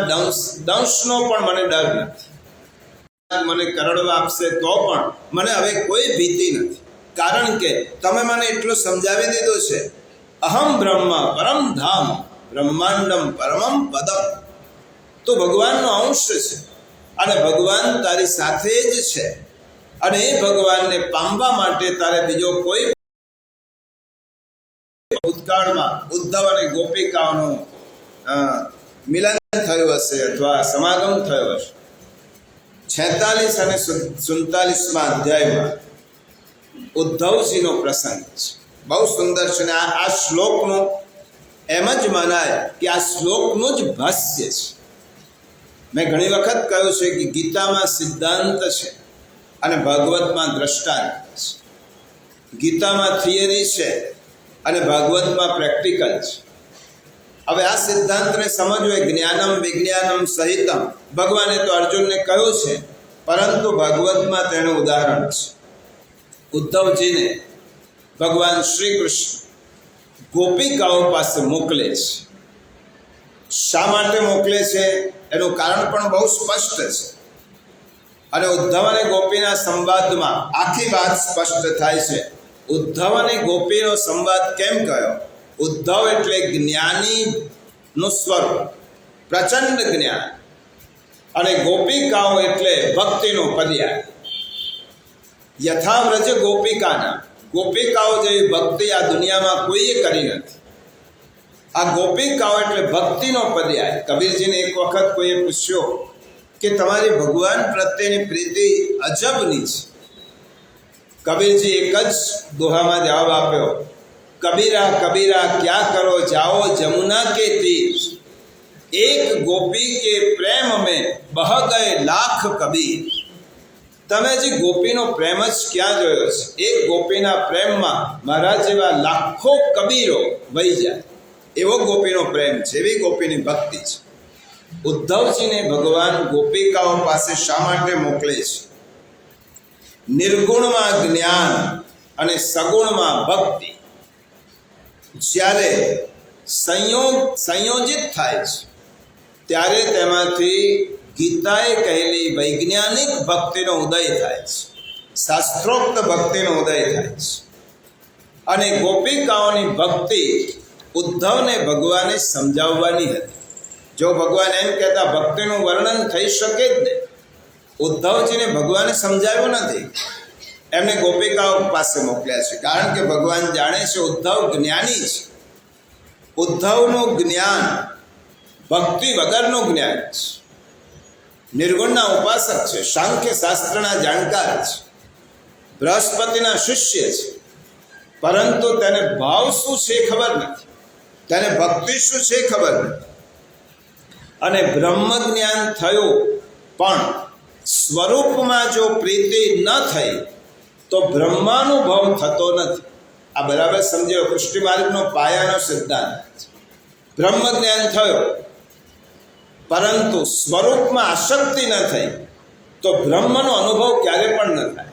દંશનો પણ મને ડર નથી. મને કરડવા આપશે તો પણ મને હવે કોઈ ભીતિ નથી, કારણ કે તમે મને એટલું સમજાવી દીધું છે, અહમ બ્રહ્મ પરમ ધામ બ્રહ્માંડમ પરમમ પદમ. તો ભગવાનનો અંશ છે, અને ભગવાન તારી સાથે જ છે, અને એ ભગવાનને પામવા માટે તારે બીજો કોઈ, ભૂતકાળમાં ઉદ્ધવ અને ગોપિકાઓનું મિલન થયું હશે અથવા સમાગમ થયો હશે. 46 અને 47મા અધ્યાયમાં ઉદ્ધવજીનો પ્રસંગ છે, બહુ સુંદર છે. અને આ શ્લોકનું એમ જ મનાય કે આ શ્લોકનું જ ભાષ્ય છે. મેં ઘણી વખત કહ્યું છે કે ગીતામાં સિદ્ધાંત છે અને ભાગવતમાં દ્રષ્ટાંત છે. ગીતામાં થિયરી છે અને ભાગવતમાં પ્રેક્ટિકલ છે. હવે આ સિદ્ધાંતને સમજવો એ જ્ઞાનમ વિજ્ઞાનમ સહિતમ ભગવાને તો અર્જુનને કહ્યું છે, પરંતુ ભાગવતમાં તેનું ઉદાહરણ છે. ઉદ્ધવજીને ભગવાન શ્રી કૃષ્ણ ગોપિકાઓ પાસે મોકલે છે. શા માટે મોકલે છે એનું કારણ પણ બહુ સ્પષ્ટ છે. અને ઉદ્ધવ અને ગોપીના સંવાદમાં આખી વાત સ્પષ્ટ થાય છે. ઉદ્ધવ અને ગોપીનો સંવાદ કેમ કયો? ઉદ્ધવ એટલે જ્ઞાનીનું સ્વરૂપ, પ્રચંડ જ્ઞાન, અને ગોપિકાઓ એટલે ભક્તિનો પર્યાય. યથાવ્રજ ગોપિકાના, ગોપિકાઓ જેવી ભક્તિ આ દુનિયામાં કોઈએ કરી નથી. આ ગોપિકાઓ એટલે ભક્તિનો પર્યાય. કબીરજીને એક વખત કોઈએ પૂછ્યો કે તમારી ભગવાન પ્રત્યેની પ્રીતિ અજબની છે. કબીરજી એક જ દોહામાં જવાબ આપ્યો, કબીરા કબીરા ક્યા કરો જાઓ જમુના કે તીર, એક ગોપી કે પ્રેમ में बह गए लाख कबीर. તમે જે ગોપીનો પ્રેમ જ ક્યાં જોયો છે? એક ગોપીના પ્રેમમાં મારા જેવા લાખો કબીરો વહી જાય, એવો ગોપીનો પ્રેમ છે, એવી ગોપીની ભક્તિ છે. ઉદ્ધવજીને ભગવાન ગોપિકાઓ પાસે શા માટે મોકલે છે? નિર્ગુણમાં જ્ઞાન અને સગુણમાં ભક્તિ જ્યારે સંયોજિત થાય છે, ત્યારે તેમાંથી ગીતાએ કહેલી વૈજ્ઞાનિક ભક્તિનો ઉદય થાય છે, શાસ્ત્રોક્ત ભક્તિનો ઉદય થાય છે. અને ગોપિકાઓની ભક્તિ ઉદ્ધવને ભગવાને સમજાવવાની હતી. જો ભગવાન એમ કહેતા ભક્તિનું વર્ણન થઈ શકે જ નહીં. ઉદ્ધવજીને ભગવાને સમજાવ્યું નથી, એમને ગોપિકાઓ પાસે મોકલ્યા છે. કારણ કે ભગવાન જાણે છે ઉદ્ધવ જ્ઞાની છે. ઉદ્ધવનું જ્ઞાન ભક્તિ વગરનું જ્ઞાન છે. નિર્ગુણના ઉપાસક છે, સાંખ્ય શાસ્ત્રના જાણકાર છે, બૃહસ્પતિના શિષ્ય છે, પરંતુ તેને ભાવ શું છે ખબર નથી, તેને ભક્તિ શું છે ખબર નથી. અને બ્રહ્મ જ્ઞાન થયું પણ સ્વરૂપમાં જો પ્રીતિ ન થઈ તો બ્રહ્માનુભવ થતો નથી. આ બરાબર સમજો. પુષ્ટિ માર્ગનો પાયાનો સિદ્ધાંત છે. બ્રહ્મ જ્ઞાન થયો પરંતુ સ્વરૂપમાં આસક્તિ ન થઈ તો બ્રહ્મનો અનુભવ ક્યારે પણ ન થાય.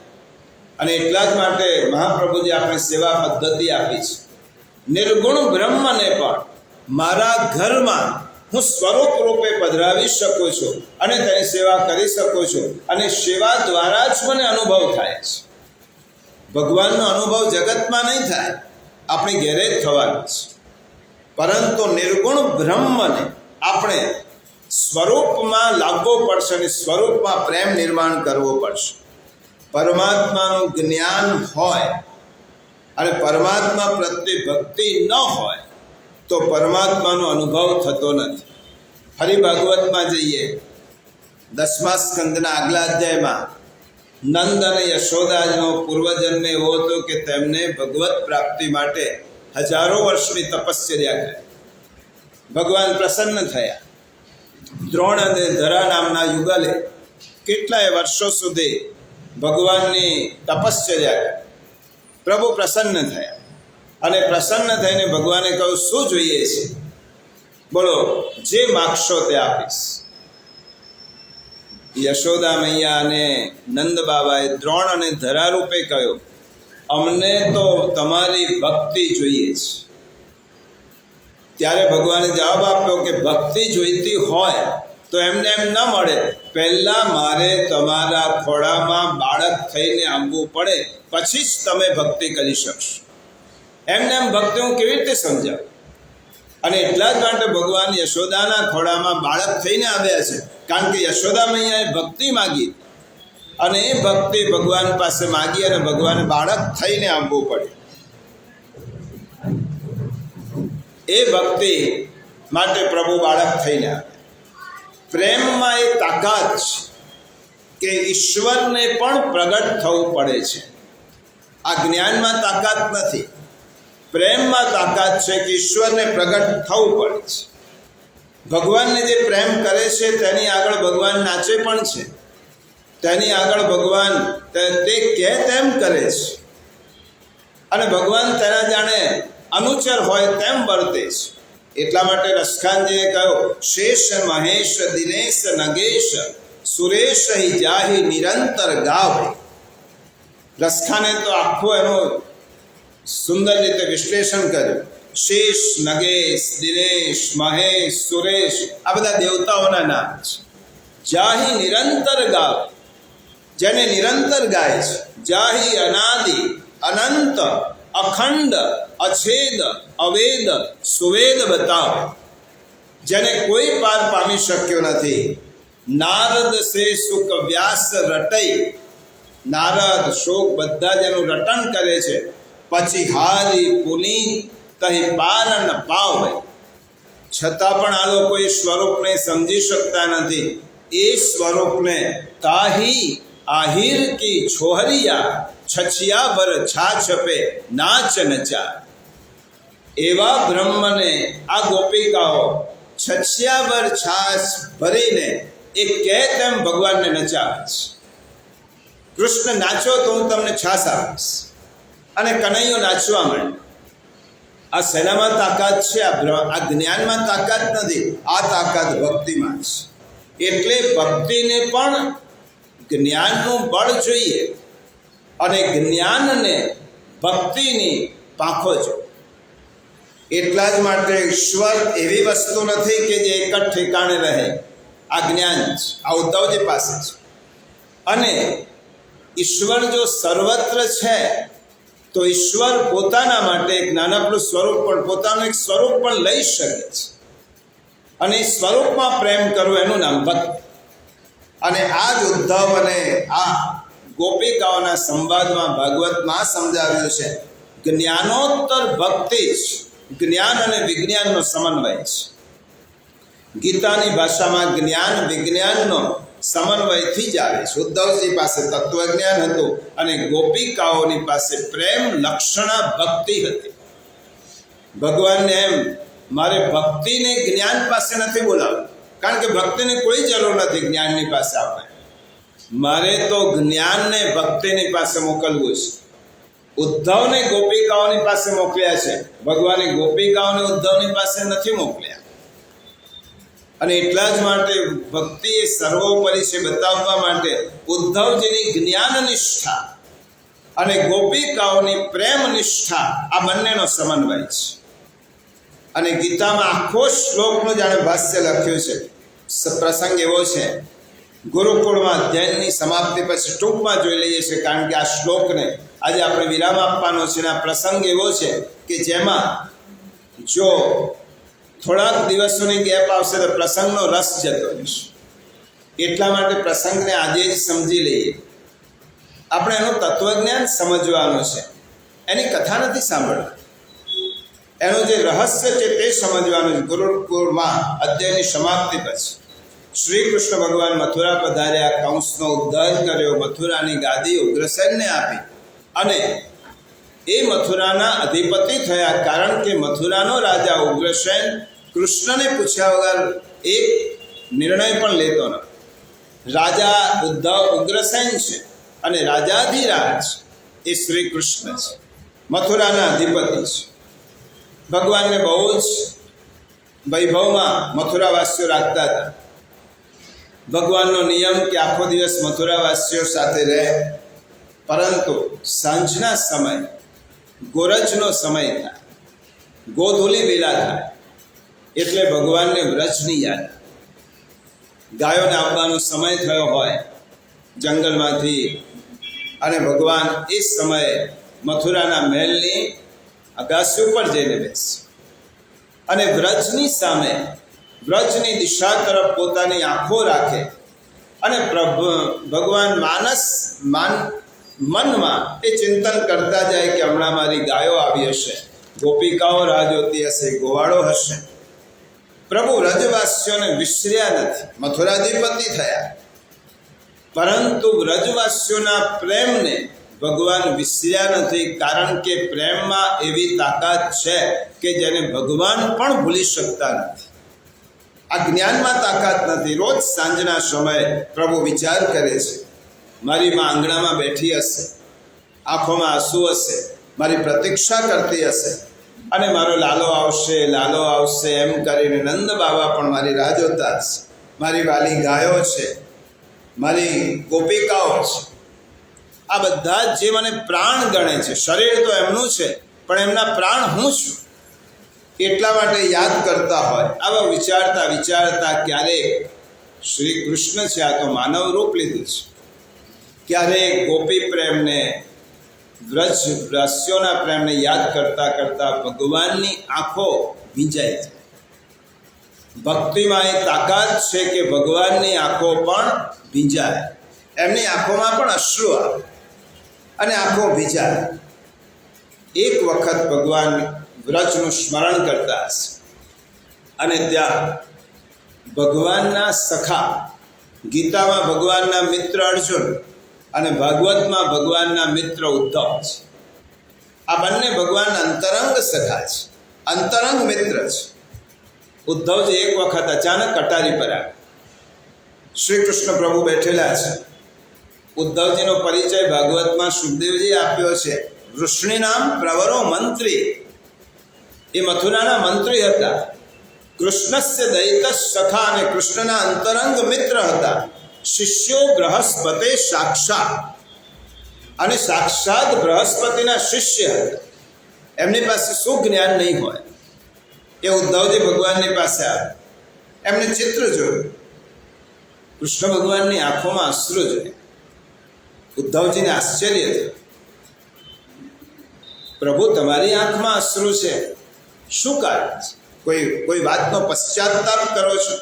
અને એટલા જ માટે મહાપ્રભુજી આપણે સેવા પદ્ધતિ આપી છે. નિર્ગુણ બ્રહ્મને પણ મારા ઘરમાં હું સ્વરૂપ રૂપે પધરાવી શકું છું અને તેની સેવા કરી શકું છું, અને સેવા દ્વારા જ મને અનુભવ થાય છે. ભગવાનનો અનુભવ જગતમાં નહીં થાય, આપણી ઘેરે જ થવાનો છે. પરંતુ નિર્ગુણ બ્રહ્મને આપણે સ્વરૂપમાં લાવવો પડશે અને સ્વરૂપમાં પ્રેમ નિર્માણ કરવો પડશે. પરમાત્માનું જ્ઞાન હોય અને પરમાત્મા પ્રત્યે ભક્તિ ન હોય તો પરમાત્માનો અનુભવ થતો નથી. ફરી ભાગવતમાં જઈએ, 10મા સ્કંદના આગલા અધ્યાયમાં નંદ અને યશોદાનો પૂર્વજન્મ એવો હતો કે તેમને ભગવત પ્રાપ્તિ માટે હજારો વર્ષની તપશ્ચર્યા કરી. ભગવાન પ્રસન્ન થયા. દ્રોણ અને ધરા નામના યુગલે કેટલાય વર્ષો સુધી ભગવાનની તપશ્ચર્યા કરી. પ્રભુ પ્રસન્ન થયા અને પ્રસન્ન થઈને ભગવાને કહ્યું, શું જોઈએ છે? બોલો, જે માગશો તે આપીશ. યશોદા મૈયા અને નંદ બાબાએ દ્રોણ અને ધરા રૂપે કહ્યું, અમને તો તમારી ભક્તિ જોઈએ છે. ત્યારે ભગવાને જવાબ આપ્યો કે ભક્તિ જોઈતી હોય તો એમને એમ ન મળે. પહેલાં મારે તમારા ખોળામાં બાળક થઈને આવવું પડે, પછી જ તમે ભક્તિ કરી શકશો. એમને એમ ભક્તિ હું કેવી રીતે સમજાવું? અને એટલા જ માટે ભગવાન યશોદાના ખોળામાં બાળક થઈને આવ્યા છે, કારણ કે યશોદા મૈયાએ ભક્તિ માગી અને એ ભક્તિ ભગવાન પાસે માગી અને ભગવાને બાળક થઈને આવવું પડે. એ ભક્તિ માટે પ્રભુ બાળક થઈને આવે. પ્રેમમાં એ તાકાત છે કે ઈશ્વરને પણ પ્રગટ થવું પડે છે. આ જ્ઞાનમાં તાકાત નથી, પ્રેમમાં તાકાત છે કે ઈશ્વરને પ્રગટ થવું પડે છે. ભગવાનને જે પ્રેમ કરે છે તેની આગળ ભગવાન નાચે પણ છે, તેની આગળ ભગવાન તે કહે તેમ કરે છે, અને ભગવાન તેના જાણે અનુચર હોય તેમ વર્તે છે. એટલા માટે રસખાનજીએ કહ્યું, શેષ મહેશ દિનેશ નગેશ સુરેશ જાહી નિરંતર ગાવે. રસખાને તો આખું એનું સુંદર રીતે વિશ્લેષણ કર્યું. શેષ, નગેશ, દિનેશ, મહેશ, સુરેશ આ બધા દેવતાઓના નામ છે. જાહી નિરંતર ગાવે, જેને નિરંતર ગાય છે. જાહી અનાદિ અનંત અખંડ અછેદ અવેદ સુવેદ બતાવે, જેને કોઈ પાર પામી શક્યો નથી. નારદ સે સુખ વ્યાસ રટઈ, નારદ શોક બધા જેનું રટન કરે છે. પછી હારી પુનીત તહી પાર ન પાવે, છતાં પણ આ લોકો એ સ્વરૂપને સમજી શકતા નથી. એ સ્વરૂપને તાહી આહિર કી છોહરિયા છછિયા ભર છાછ પે નાચ નચા. એવા બ્રહ્મને આ ગોપિકાઓ છછિયા ભર છાછ ભરીને એ કહે તેમ ભગવાનને નચાવે છે. કૃષ્ણ નાચો તો હું તમને છાસ આપીશ. અને કનૈયો નાચવા માંડ્યો. આ શેનામાં તાકાત છે? આ જ્ઞાનમાં તાકાત નથી, આ તાકાત ભક્તિમાં છે. એટલે ભક્તિને પણ જ્ઞાનનું બળ જોઈએ અને જ્ઞાનને ભક્તિની પાંખો જોઈએ. એટલા જ માટે ઈશ્વર એવી વસ્તુ નથી કે જે એક જ ઠેકાણે રહે. આ જ્ઞાન છે, આ ઉદ્ધવજી પાસે છે. અને ઈશ્વર જો સર્વત્ર છે તો ઈશ્વર પોતાના માટે એક નાનકડું સ્વરૂપ પણ, પોતાનું એક સ્વરૂપ પણ લઈ શકે છે. અને એ સ્વરૂપમાં પ્રેમ કરવો એનું નામ ભક્તિ. અને આ જ ઉદ્ધવ અને આ ગોપિકાઓના સંવાદમાં ભાગવતમાં સમજાવ્યું છે. જ્ઞાનોત્તર ભક્તિ જ જ્ઞાન અને વિજ્ઞાનનો સમન્વય છે. ગીતાની ભાષામાં જ્ઞાન વિજ્ઞાનનો સમન્વયથી જ આવે છે. ઉદ્ધવજી પાસે તત્વજ્ઞાન હતું અને ગોપિકાઓની પાસે પ્રેમ લક્ષણા ભક્તિ હતી. ભગવાનને એમ, મારે ભક્તિને જ્ઞાન પાસે નથી બોલાવવું, કારણ કે ભક્તિની કોઈ જરૂર નથી જ્ઞાનની પાસે આપણે. મારે તો જ્ઞાનને ભક્તિની પાસે મોકલવું છે. ઉદ્ધવને ગોપિકાઓની પાસે મોકલ્યા છે, ભગવાને ગોપિકાઓને ઉદ્ધવની પાસે નથી મોકલ્યા. અને એટલા જ માટે ભક્તિ એ સર્વોપરી છે બતાવવા માટે ઉદ્ધવજીની જ્ઞાન નિષ્ઠા અને ગોપિકાઓની પ્રેમ નિષ્ઠા આ બંનેનો સમન્વય છે. અને ગીતામાં આખો શ્લોકનું જાણે ભાષ્ય લખ્યું છે. પ્રસંગ એવો છે, ગુરુકુળમાં અધ્યયનની સમાપ્તિ પછી ટૂંકમાં જોઈ લઈએ છીએ, કારણ કે આ શ્લોકને આજે આપણે વિરામ આપવાનો છે. અને આ પ્રસંગ એવો છે કે જેમાં જો થોડાક દિવસોની ગેપ આવશે તો પ્રસંગનો રસ જતો રહેશે. એટલા માટે પ્રસંગને આજે જ સમજી લઈએ. આપણે એનું તત્વજ્ઞાન સમજવાનું છે, એની કથા નથી સાંભળવાની. એનું જે રહસ્ય છે તે સમજવાનું છે. ગુરુકુળમાં અધ્યયનની સમાપ્તિ પછી શ્રી કૃષ્ણ ભગવાન મથુરા પધાર્યા, કંસનો ઉદ્ધાર કર્યો, મથુરાની ગાદી ઉગ્રસેનને આપી અને એ મથુરાના અધિપતિ થયા. કારણ કે મથુરાનો રાજા ઉગ્રસેન કૃષ્ણને પૂછ્યા વગર એક નિર્ણય પણ લેતો નથી. રાજા ઉગ્રસેન છે અને રાજાધિરાજ એ શ્રી કૃષ્ણ છે, મથુરાના અધિપતિ છે. ભગવાનને બહુ જ વૈભવમાં મથુરાવાસીઓ રાખતા હતા. ભગવાનનો નિયમ કે આખો દિવસ મથુરાવાસીઓ સાથે રહે, પરંતુ સાંજના સમય ગોરજનો સમય થાય, ગોધૂલી વેલા થાય એટલે ભગવાનને વ્રજની યાદ. ગાયોને આવવાનો સમય થયો હોય જંગલમાંથી, અને ભગવાન એ સમયે મથુરાના મહેલની અગાસી ઉપર જઈને બેસે અને વ્રજની સામે, વ્રજની દિશા તરફ પોતાની આંખો રાખે અને ભગવાન મનમાં એ ચિંતન કરતા જાય કે હમણાં મારી ગાયો આવી હશે, ગોપિકાઓ રાહ જોતી હશે, ગોવાળો હશે. પ્રભુ વ્રજવાસીઓને વિસર્યા નથી, મથુરાધિપતિ થયા, પરંતુ વ્રજવાસીઓના પ્રેમને ભગવાન વિસર્યા નથી. કારણ કે પ્રેમમાં એવી તાકાત છે કે જેને ભગવાન પણ ભૂલી શકતા નથી. આ જ્ઞાનમાં તાકાત નથી. રોજ સાંજના સમયે પ્રભુ વિચાર કરે છે, મારી માં આંગણામાં બેઠી હશે, આંખોમાં આંસુ હશે, મારી પ્રતીક્ષા કરતી હશે, અને મારો લાલો આવશે એમ કરીને નંદ બાબા પણ મારી રાહ જોતા હશે. મારી વાલી ગાયો છે, મારી ગોપિકાઓ છે, આ બધા જ જે મને પ્રાણ ગણે છે. શરીર તો એમનું છે, પણ એમના પ્રાણ હું છું. એટલા માટે યાદ કરતા હોય. આવા વિચારતા વિચારતા ક્યારેક શ્રી કૃષ્ણ છે, આ તો માનવ રૂપ લીધું છે, ક્યારેક ગોપી પ્રેમને, વ્રજ રસ્યોના પ્રેમને યાદ કરતા કરતા ભગવાનની આંખો ભીંજાય છે. ભક્તિમાં એ તાકાત છે કે ભગવાનની આંખો પણ ભીંજાય, એમની આંખોમાં પણ અશ્રુ આવે અને આંખો ભીંજાય. એક વખત ભગવાન વ્રજનું સ્મરણ કરતા હશે અને ત્યાં ભગવાનના સખા, ગીતામાં ભગવાનના મિત્ર અર્જુન અને ભાગવતમાં ભગવાનના મિત્ર ઉદ્ધવ છે. આ બંને ભગવાનના અંતરંગ સખા છે, અંતરંગ મિત્ર છે. ઉદ્ધવજી એક વખત અચાનક કટારી પર આવ્યા. શ્રી કૃષ્ણ પ્રભુ બેઠેલા છે. ઉદ્ધવજીનો પરિચય ભાગવતમાં સુખદેવજી આપ્યો છે. વૃષ્ણિનામ પ્રવરો મંત્રી, એ મથુરાના મંત્રી હતા. કૃષ્ણસ્ય દૈત સખા, અને કૃષ્ણના અંતરંગ મિત્ર હતા. શિષ્યો બૃહસ્પતે સાક્ષાત, અને સાક્ષાત બૃહસ્પતિના શિષ્ય હતા. એમની પાસે શું જ્ઞાન નહીં હોય. એ ઉદ્ધવજી ભગવાનની પાસે આવ્યા. એમને ચિત્ર જોયું, કૃષ્ણ ભગવાનની આંખોમાં અશ્રુ જોયા. ઉદ્ધવજીને આશ્ચર્ય થયું, પ્રભુ તમારી આંખમાં અશ્રુ છે, શું કારણ છે? કોઈ વાતનો પશ્ચાતાપ કરો છો?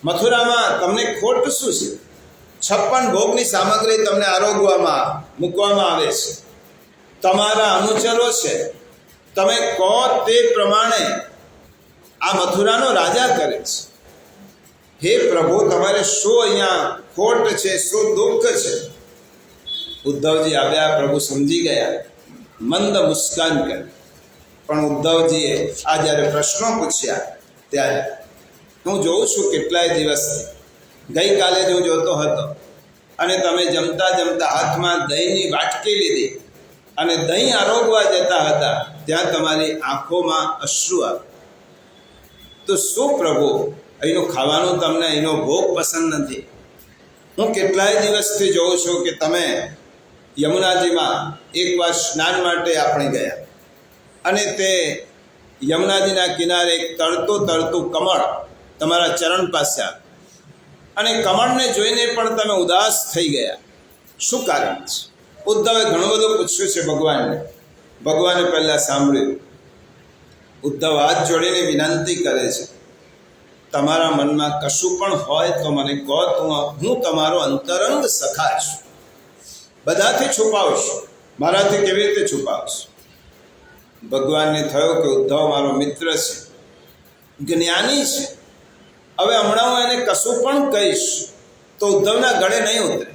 મથુરામાં તમને ખોટ શું છે? 56 ભોગની સામગ્રી તમને આરોગવામાં મૂકવામાં આવે છે, તમારા અનુચરો છે, તમે કહો તે પ્રમાણે આ મથુરાનો રાજા કરે છે. હે પ્રભુ, તમારે શું અહીંયા ખોટ છે, શું દુઃખ છે? ઉદ્ધવજી આવ્યા, પ્રભુ સમજી ગયા, મંદ મુસ્કાન કરી. પણ ઉદ્ધવજીએ આ જ્યારે પ્રશ્નો પૂછ્યા ત્યારે હું જોઉં છું કેટલાય દિવસથી, ગઈકાલે જ હું જોતો હતો, અને તમે જમતા જમતા હાથમાં દહીંની વાટકી લીધી અને દહીં આરોગવા જતા હતા, ત્યાં તમારી આંખોમાં અશ્રુ આવે. તો શું પ્રભુ, અહીંનું ખાવાનું તમને, અહીંનો ભોગ પસંદ નથી? હું કેટલાય દિવસથી જોઉં છું કે તમે યમુનાજીમાં એકવાર સ્નાન માટે આપણે ગયા, અને તે યમુનાજીના કિનારે એક તરતું કમળ તમારા ચરણ પાસે આવ્યું, અને કમળને જોઈને પણ તમે ઉદાસ થઈ ગયા. શું કારણ છે? ઉદ્ધવે ઘણું બધું પૂછ્યું છે ભગવાનને. ભગવાને પહેલાં સાંભળ્યું. ઉદ્ધવ હાથ જોડીને વિનંતી કરે છે, તમારા મનમાં કશું પણ હોય તો મને કહો, તો હું તમારો અંતરંગ સખા છું. બધાથી છુપાવશો, મારાથી કેવી રીતે છુપાવશો? ભગવાનને થયો કે ઉદ્ધવ મારો મિત્ર છે, જ્ઞાની છે, હવે હમણાં હું એને કશું પણ કહીશ તો ઉદ્ધવના ગળે નહીં ઉતરે,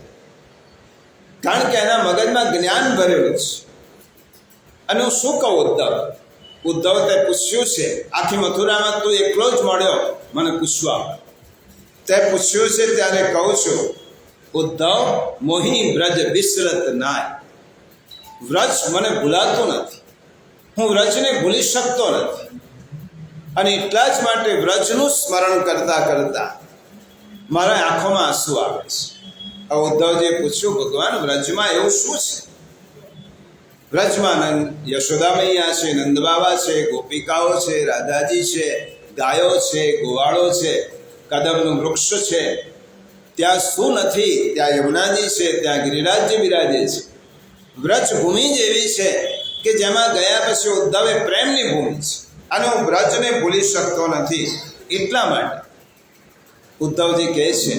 કારણ કે એના મગજમાં જ્ઞાન ભરેલું છે. અને હું શું કહું ઉદ્ધવ તે પૂછ્યું છે, આખી મથુરામાં તું એકલો જ મળ્યો મને પૂછવા, તે પૂછ્યું છે ત્યારે કહું છું, ઉદ્ધવ મોહી વ્રજ વિસરત નાય. વ્રજ મને ભૂલાતું નથી, હું વ્રજને ભૂલી શકતો નથી, અને એટલા જ માટે વ્રજનું સ્મરણ કરતા કરતા મારા આંખોમાં આંસુ આવે છે. ઉદ્ધવજીએ પૂછ્યું, ભગવાન વ્રજમાં એવું શું છે? વ્રજમાં યશોદા મૈયા છે, નંદ બાબા છે, ગોપિકાઓ છે, રાધાજી છે, ગાયો છે, ગોવાળો છે, કદમનું વૃક્ષ છે, ત્યાં શું નથી? ત્યાં યમુનાજી છે, ત્યાં ગિરિરાજજી બિરાજે છે. વ્રજ ભૂમિ જ એવી છે કે જેમાં ગયા પછી ઉદ્ધવે પ્રેમની ભૂમિ છે, અને હું વ્રજને ભૂલી શકતો નથી. એટલા માટે ઉદ્ધવજી કહે છે,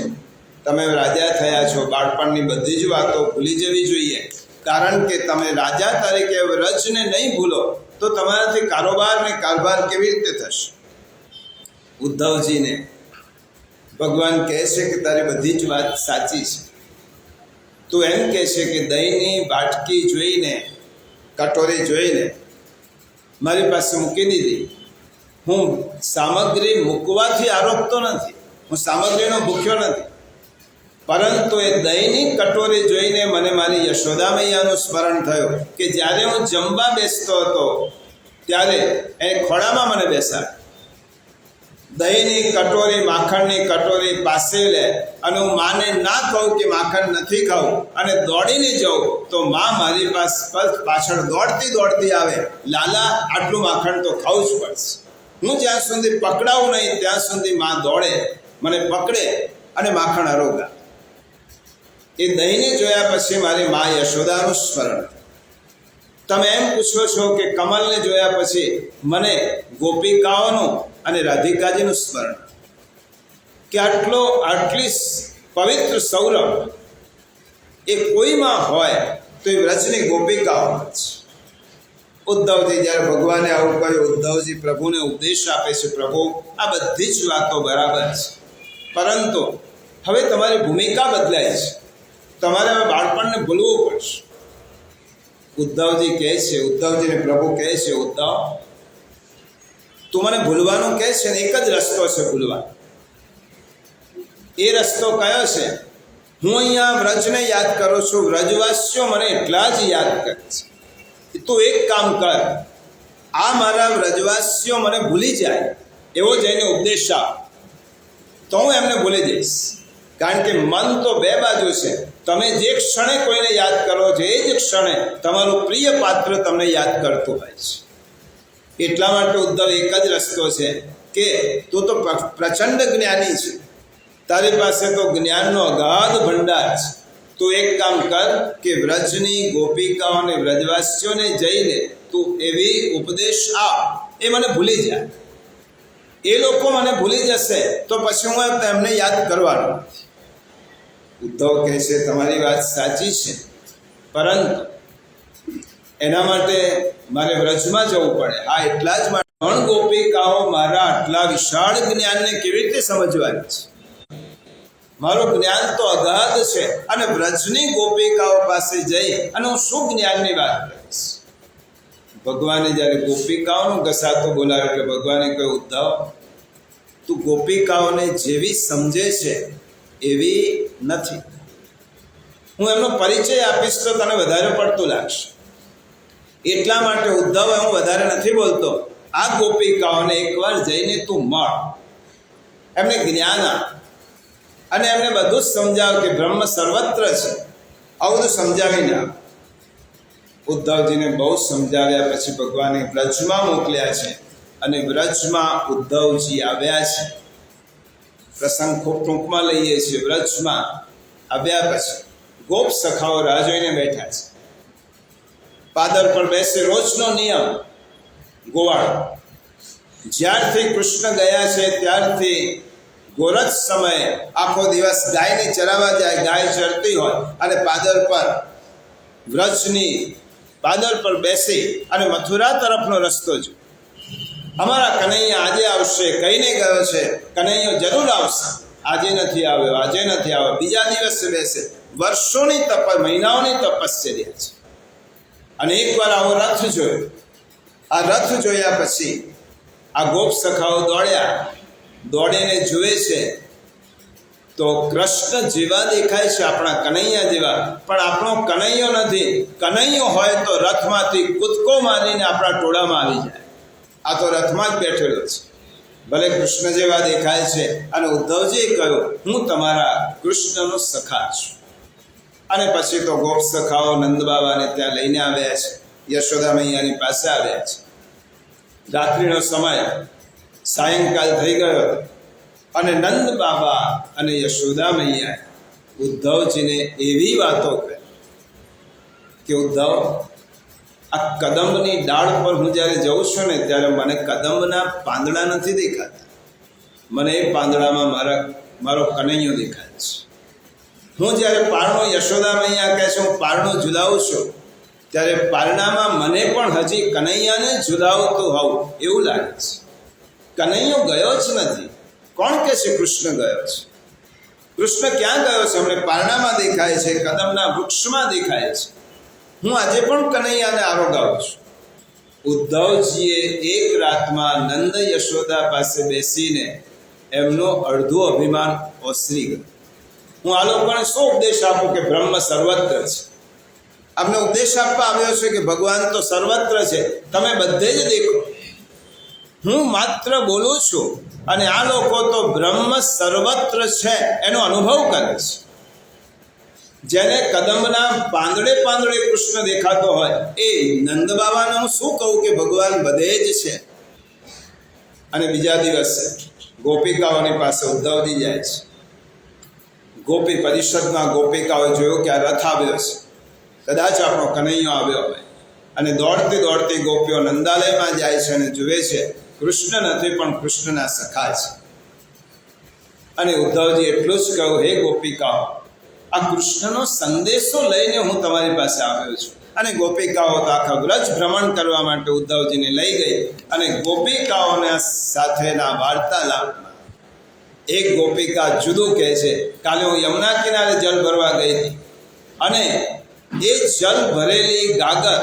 તમે રાજા થયા છો, બાળપણની બધી જ વાતો ભૂલી જવી જોઈએ, કારણ કે તમે રાજા તરીકે વ્રજને નહીં ભૂલો તો તમારાથી કારોબાર ને કારભાર કેવી રીતે થશે? ઉદ્ધવજીને ભગવાન કહે છે કે તારી બધી જ વાત સાચી છે. તું એમ કહે છે કે દહીંની વાટકી જોઈને, કટોરી જોઈને મારી પાસે મૂકી દીધી. હું સામગ્રી મૂકવાથી આરોપતો નથી, હું સામગ્રીનો ભૂખ્યો નથી, પરંતુ એ દહીંની કટોરી જોઈને મને મારી યશોદા મૈયાનું સ્મરણ થયું કે જ્યારે હું જમવા બેસતો હતો ત્યારે એ ખોળામાં મને બેસાડે, દહીંની કટોરી માખણની કટોરી પાસે લે અને હું માને ના કહું કે માખણ નથી ખાવું અને દોડીને જાઉં તો માં મારી પાછળ દોડતી દોડતી આવે, લાલા આટલું માખણ તો ખાવું જ પડશે. હું જ્યાં સુધી પકડાવું નહીં ત્યાં સુધી માં દોડે, મને પકડે અને માખણ આરોગા. એ દહીંને જોયા પછી મારી મા યશોદાનું સ્મરણ. તમે એમ પૂછો છો કે કમલને જોયા પછી મને ગોપિકાઓનું અને રાધિકાજીનું સ્મરણ, કે આટલી પવિત્ર સૌરભ એ કોઈમાં હોય તો એ વ્રજની ગોપિકાઓમાં છે. ઉદ્ધવજી જ્યારે ભગવાને આવું કહ્યું, ઉદ્ધવજી પ્રભુને ઉપદેશ આપે છે, પ્રભુ આ બધી જ વાતો બરાબર છે, પરંતુ હવે તમારી ભૂમિકા બદલાય છે, તમારે હવે બાળપણને ભૂલવું પડશે. ઉદ્ધવજી કહે છે, ઉદ્ધવજીને પ્રભુ કહે છે, ઉદ્ધવ તું મને ભૂલવાનું કહે છે ને, એક જ રસ્તો છે ભૂલવાનો. એ રસ્તો કયો છે? હું અહીંયા વ્રજને યાદ કરું છું, વ્રજવાસીઓ મને એટલા જ યાદ કરે છે. તું એક કામ કર, આ મારા વ્રજવાસીઓ મને ભૂલી જાય એવો જઈને ઉપદેશ આપ, તો હું એમને ભૂલી જઈશ. કારણ કે મન તો બે બાજુ છે. તમે જે ક્ષણે કોઈને યાદ કરો છો એ જ ક્ષણે તમારું પ્રિય પાત્ર તમને યાદ કરતું હોય છે. એટલા માટે ઉદ્ધવ એક જ રસ્તો છે કે તું તો પ્રચંડ જ્ઞાની છે, તારી પાસે તો જ્ઞાનનો અગાધ ભંડાર છે. તું એક કામ કર કે વ્રજની ગોપિકાઓને વ્રજવાસીઓને જઈને તું એવી ઉપદેશ આપ એ મને ભૂલી જાય. એ લોકો મને ભૂલી જશે તો પછી હું એમને યાદ કરવાનો નથી. ઉદ્ધવ કહે છે તમારી વાત સાચી છે, પરંતુ એના માટે મારે વ્રજમાં જવું પડે. આ એટલા જ માટે ત્રણ ગોપિકાઓ મારા આટલા વિશાળ જ્ઞાનને કેવી રીતે સમજવાની છે? મારું જ્ઞાન તો અગાધ છે અને વ્રજની ગોપિકાઓ પાસે જઈ અને હું શું જ્ઞાનની વાત કરીશ? ભગવાને જ્યારે ગોપિકાઓનું ઘસાતું બોલાવ્યું એટલે ભગવાને કહ્યું, ઉદ્ધવ તું ગોપિકાઓને જેવી સમજે છે એવી નથી. હું એમનો પરિચય આપીશ તો તને વધારે પડતું લાગશે. એટલા માટે ઉદ્ધવ હું વધારે નથી બોલતો, આ ગોપિકાઓને એકવાર જઈને તું મળ, એમને જ્ઞાન આપ અને એમને બધું જ સમજાવ કે બ્રહ્મ સર્વત્ર છે. આવું બધું સમજાવીને આપ. ઉદ્ધવજીને બહુ સમજાવ્યા પછી ભગવાને વ્રજમાં મોકલ્યા છે અને વ્રજમાં ઉદ્ધવજી આવ્યા છે. પ્રસંગ ખૂબ ટૂંકમાં લઈએ છીએ. વ્રજમાં આવ્યા પછી ગોપ સખાઓ રાહ જોઈને બેઠા છે. પાદર પર બેસે, રોજનો નિયમ ગોવાળો. જ્યારથી કૃષ્ણ ગયા છે ત્યારથી ગોરજ સમયે આખો દિવસ ગાયને ચરાવવા જાય, ગાય ચરતી હોય અને પાદર પર બેસી અને મથુરા તરફનો રસ્તો જો. અમારા કનૈયા આજે આવશે કહીને ગયો છે, કનૈયો જરૂર આવશે, આજે નથી આવ્યો, આજે નથી આવ્યો, બીજા દિવસે બેસે. વર્ષોની મહિનાઓની તપશ્ચર્યા છે. અને એકવાર આવો રથ જોયો. આ રથ જોયા પછી આ ગોપ સખાઓ દોડીને જુએ છે તો કૃષ્ણ જેવા દેખાય છે, આપણા કનૈયા જેવા, પણ આપણો કનૈયો નથી. કનૈયો હોય તો રથમાંથી કૂદકો મારીને આપણા ટોળામાં આવી જાય. આ તો રથમાં જ બેઠેલો છે. ભલે કૃષ્ણ જેવા દેખાય છે. અને ઉદ્ધવજીએ કહ્યું, હું તમારા કૃષ્ણનો સખા છું. અને પછી તો ગોપ સખાઓ નંદ બાબાને ત્યાં લઈને આવ્યા છે, યશોદા મૈયાની પાસે આવ્યા છે. રાત્રિનો સમય, સાયંકાલ થઈ ગયો હતો અને નંદ બાબા અને યશોદા મૈયાએ ઉદ્ધવજીને એવી વાતો કરી કે ઉદ્ધવ, આ કદંબની ડાળ પર હું જ્યારે જઉં છું ને ત્યારે મને કદંબના પાંદડા નથી દેખાતા, મને એ પાંદડામાં મારો કનૈયો દેખાય છે. હું જ્યારે પારણું, યશોદા મૈયા કહે છે હું પારણું ઝુલાવું છું, ત્યારે પારણામાં મને પણ હજી કનૈયાને ઝુલાવતું હોવું એવું લાગે છે. કનૈયો ગયો જ નથી. કોણ કહે છે કૃષ્ણ ગયો છે? કૃષ્ણ ક્યાં ગયો છે? અમને પારણામાં દેખાય છે, કદમના વૃક્ષમાં દેખાય છે. હું આજે પણ કનૈયાને આરોગાવું છું. ઉદ્ધવજીએ એક રાતમાં નંદ યશોદા પાસે બેસીને એમનો અડધું અભિમાન ઓસરી ગયું. હું આ લોકોને શું ઉપદેશ આપું કે બ્રહ્મ સર્વત્ર છે? આપને ઉપદેશ આપવા આવ્યો છે કે ભગવાન તો સર્વત્ર છે, તમે બધે જ દેખો, હું માત્ર બોલું છું અને આ લોકો તો બ્રહ્મ સર્વત્ર છે એનો અનુભવ કરે છે. જેને કદમના પાંદડે પાંદડે કૃષ્ણ દેખાતો હોય એ નંદ બાબાને હું શું કહું કે ભગવાન બધે જ છે. અને બીજા દિવસે ગોપિકાઓની પાસે ઉદ્ધવજી જાય છે. ગોપી પરિષદમાં ગોપિકાઓ જોયું કે આ રથ આવ્યો છે, કદાચ આપણો કનૈયો આવ્યો હોય, અને દોડતી દોડતી ગોપીઓ નંદાલયમાં જાય છે અને જુએ છે કૃષ્ણ નથી પણ કૃષ્ણના સખા છે. અને ઉદ્ધવજી એટલું જ કહ્યું, હે ગોપિકાઓ, આ કૃષ્ણનો સંદેશો લઈને હું તમારી પાસે આવ્યો છું. અને ગોપિકાઓ તો આખા વ્રજ ભ્રમણ કરવા માટે ઉદ્ધવજીને લઈ ગઈ. અને ગોપિકાઓના સાથેના વાર્તાલાપમાં એક ગોપિકા જુદું કહે છે, કાલે હું યમુના કિનારે જળ ભરવા ગઈ હતી અને એ જલ ભરેલી ગાગર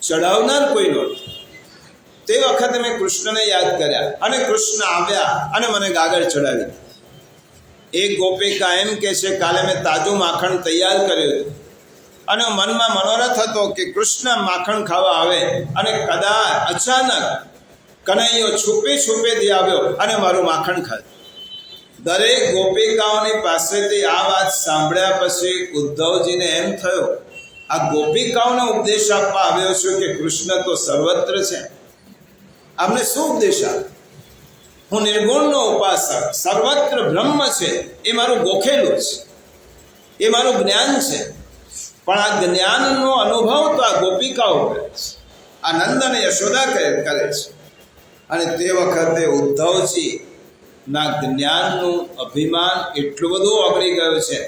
ચડાવનાર કોઈ નહોતું. તે વખતે મેં કૃષ્ણને યાદ કર્યા અને કૃષ્ણ આવ્યા અને મને ગાગર ચડાવી. એક ગોપિકા એમ કહે છે, કાલે મેં તાજું માખણ તૈયાર કર્યું હતું અને મનમાં મનોરથ હતો કે કૃષ્ણ માખણ ખાવા આવે અને કદાચ અચાનક કનૈયો છુપે છુપેથી આવ્યો અને મારું માખણ ખાધું. દરેક ગોપિકાઓની પાસેથી આ વાત સાંભળ્યા પછી ઉદ્ધવજીને એમ થયો, આ ગોપિકાઓને ઉપદેશ આપવા આવ્યો છું કે કૃષ્ણ તો સર્વત્ર છે, આમને શું ઉપદેશ આપે? હું નિર્ગુણનો ઉપાસક, સર્વત્ર બ્રહ્મ છે એ મારું ગોખેલું છે, એ મારું જ્ઞાન છે. પણ આ જ્ઞાનનો અનુભવ તો આ ગોપિકાઓ કરે છે, આ નંદ અને યશોદા કરે છે. અને તે વખતે ઉદ્ધવજી ના જ્ઞાનનું અભિમાન એટલું બધું ઓગળી ગયું છે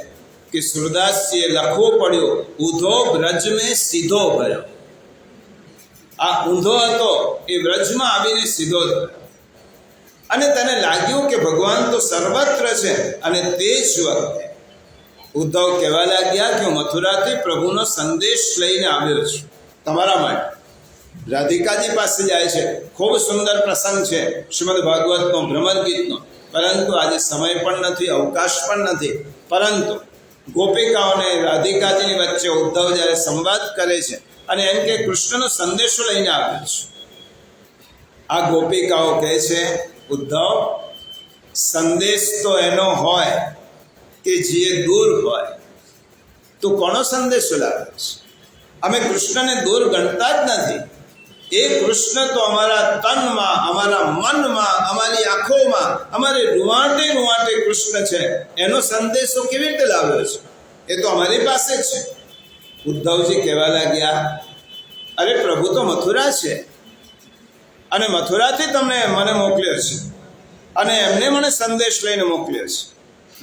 કે સુરદાસજીએ લખવું પડ્યું, ઊંધો બ્રજ મેં સીધો ભયો. આ ઊંધો હતો એ વ્રજમાં આવીને સીધો થયો અને તેને લાગ્યું કે ભગવાન તો સર્વત્ર છે. અને તે જ વખતે ઉદ્ધવ કહેવા લાગ્યા કે હું મથુરાથી પ્રભુનો સંદેશ લઈને આવ્યો છું તમારા માટે. રાધિકાજી પાસે જાય છે, ખૂબ સુંદર પ્રસંગ છે શ્રીમદ ભાગવતનો, ભ્રમર ગીતનો, પરંતુ આજે સમય પણ નથી, અવકાશ પણ નથી. પરંતુ ગોપિકાઓને રાધિકાજીની વચ્ચે ઉદ્ધવ જ્યારે સંવાદ કરે છે અને એમ કે કૃષ્ણનો સંદેશો લઈને આવ્યો છે, આ ગોપિકાઓ કહે છે, ઉદ્ધવ, સંદેશ તો એનો હોય કે જે દૂર હોય, તું કોનો સંદેશો લાવે છે? અમે કૃષ્ણને દૂર ગણતા જ નથી. એ કૃષ્ણ તો અમારા તનમાં, અમારા મનમાં, અમારી આંખોમાં, અમારે રૂવાંટે રૂવાંટે કૃષ્ણ છે. એનો સંદેશો કેવી રીતે લાવ્યો છે? એ તો અમારી પાસે છે. ઉદ્ધવજી કહેવા લાગ્યા, અરે પ્રભુ તો મથુરા છે અને મથુરાથી તમને મને મોકલ્યો છે અને એમને મને સંદેશ લઈને મોકલ્યો છે.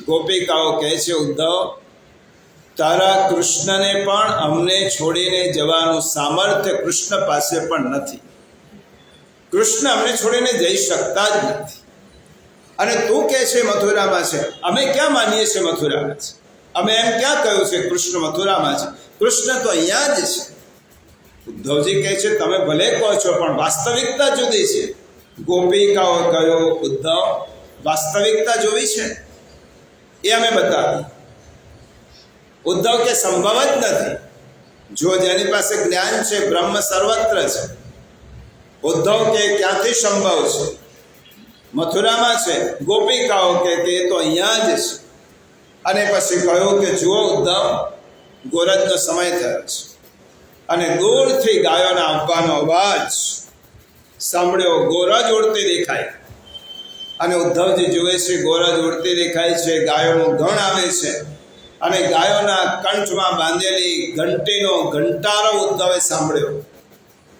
ગોપિકાઓ કહે છે, ઉદ્ધવ, તારા કૃષ્ણને પણ અમને છોડીને જવાનું સામર્થ્ય કૃષ્ણ પાસે પણ નથી. કૃષ્ણ અમને છોડીને જઈ શકતા જ નથી. અને તું કહે છે મથુરામાં છે, અમે ક્યાં માનીએ છીએ મથુરામાં છે? અમે એમ ક્યાં કહ્યું છે કૃષ્ણ મથુરામાં છે? કૃષ્ણ તો અહીંયા જ છે. ઉદ્ધવજી કહે છે, તમે ભલે કહો છો પણ વાસ્તવિકતા જુદી છે. ગોપિકાઓ કહ્યું, ઉદ્ધવ, વાસ્તવિકતા જોવી છે એ અમે બતાવી. ઉદ્ધવ કે સંભવ જ નથી. જો જેની પાસે જ્ઞાન છે, બ્રહ્મ સર્વત્ર છે. ઉદ્ધવ કે ક્યાંથી સંભવ છે? મથુરામાં છે. ગોપિકાઓ કે એ તો અહીંયા જ છે. અને પછી કહ્યું કે જુઓ ઉદ્ધવ, ગોરજનો સમય થયો છે અને દૂરથી ગાયોના આવવાનો અવાજ સાંભળ્યો. ગોરજ ઉડતી દેખાય અને ઉદ્ધવજી જુએ છે, ગોરજ ઉડતી દેખાય છે, ગાયોનું ગણ આવે છે અને ગાયોના કંઠમાં બાંધેલી ઘંટીનો ઘંટારો ઉદ્ધવે સાંભળ્યો.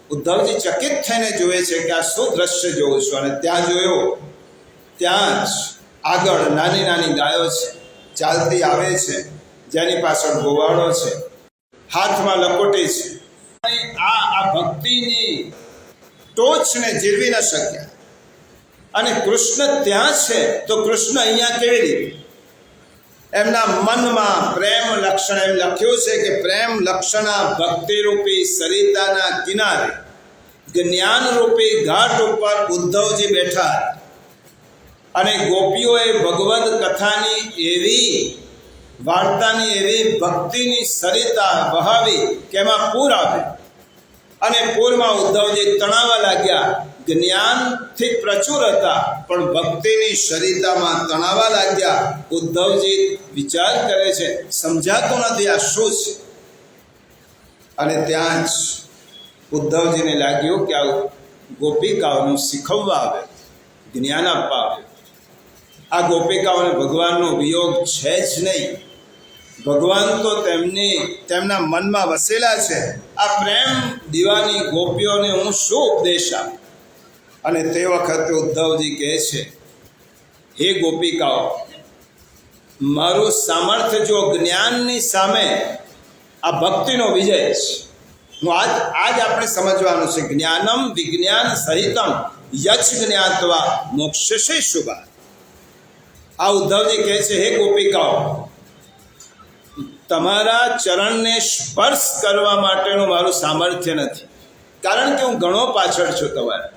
ઉદ્ધવજી ચકિત થઈને જુએ છે કે આ શું દ્રશ્ય જોઉં છું. અને ત્યાં જોયો, ત્યાં જ આગળ નાની નાની ગાયો છે, ચાલતી આવે છે, જેની પાછળ ગોવાળો છે, હાથમાં લકોટી છે. આ ભક્તિની ટોચને જીરવી ન શક્યા. અને કૃષ્ણ ત્યાં છે તો કૃષ્ણ અહીંયા કેવી રીતે? એમના મનમાં પ્રેમ લક્ષણ, એમ લખ્યું છે કે પ્રેમ લક્ષણા ભક્તિરૂપી સરિતાના કિનારે જ્ઞાનરૂપી ઘાટ ઉપર ઉદ્ધવજી બેઠા અને ગોપીઓએ ભગવદ કથાની એવી વાર્તાની એવી ભક્તિની સરિતા વહાવી કે એમાં પૂર આવે અને પૂરમાં ઉદ્ધવજી તણાવા લાગ્યા. જ્ઞાનથી પ્રચુર હતા પણ ભક્તિની સરિતામાં તણાવા લાગ્યા. ઉદ્ધવજી વિચાર કરે છે, સમજાતું નથી આ શું છે. અને ત્યાં જ ઉદ્ધવજીને લાગ્યું કે આ ગોપિકાઓનું શીખવવા આવે, જ્ઞાન આપવા આવે. આ ગોપિકાઓને ભગવાનનો વિયોગ છે જ નહીં. ભગવાન તો તેમના મનમાં વસેલા છે. આ પ્રેમ દીવાની ગોપીઓને હું શું ઉપદેશ આપું? અને તે વખતે ઉદ્ધવજી કહે છે, હે ગોપિકાઓ, મારું સામર્થ્ય જો જ્ઞાનની સામે આ ભક્તિનો વિજય છે. હું આજ આપણે સમજવાનું છે. જ્ઞાનમ વિજ્ઞાન સહિતમ યચ જ્ઞાત્વા મોક્ષસે શુભા. આ ઉદ્ધવજી કહે છે, હે ગોપિકાઓ, તમારા ચરણને સ્પર્શ કરવા માટેનું મારું સામર્થ્ય નથી, કારણ કે હું ઘણો પાછળ છું તમારા.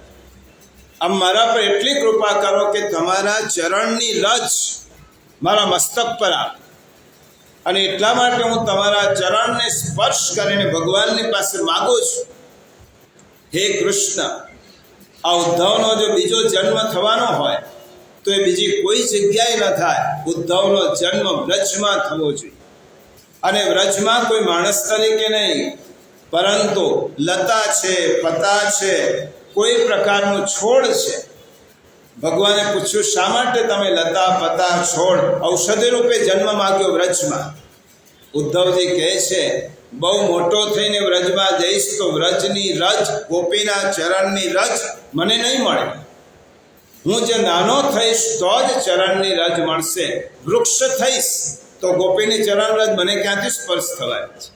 આમ મારા પર એટલી કૃપા કરો કે તમારા ચરણની રજ મારા મસ્તક પર આવે. અને એટલા માટે હું તમારા ચરણને સ્પર્શ કરીને ભગવાનની પાસે માગું છું. હે કૃષ્ણ, આ ઉદ્ધવનો જો બીજો જન્મ થવાનો હોય તો એ બીજી કોઈ જગ્યાએ ન થાય. ઉદ્ધવનો જન્મ વ્રજમાં થવો જોઈએ. અને વ્રજમાં કોઈ માણસ તરીકે નહીં, પરંતુ લતા છે, પતા છે, કોઈ પ્રકારનું છોડ છે. ભગવાને પૂછ્યું, શા માટે તમે લતા, પતા, છોડ ઔષધિ રૂપે જન્મ માગ્યો વ્રજમાં? ઉદ્ધવજી કહે છે, બહુ મોટો થઈને વ્રજમાં જઈશ તો વ્રજની રજ, ગોપીના ચરણની રજ મને નહીં મળે. હું જે નાનો થઈશ તો જ ચરણની રજ મળશે. વૃક્ષ થઈશ તો ગોપીની ચરણ રજ મને ક્યાંથી સ્પર્શ થવાય છે?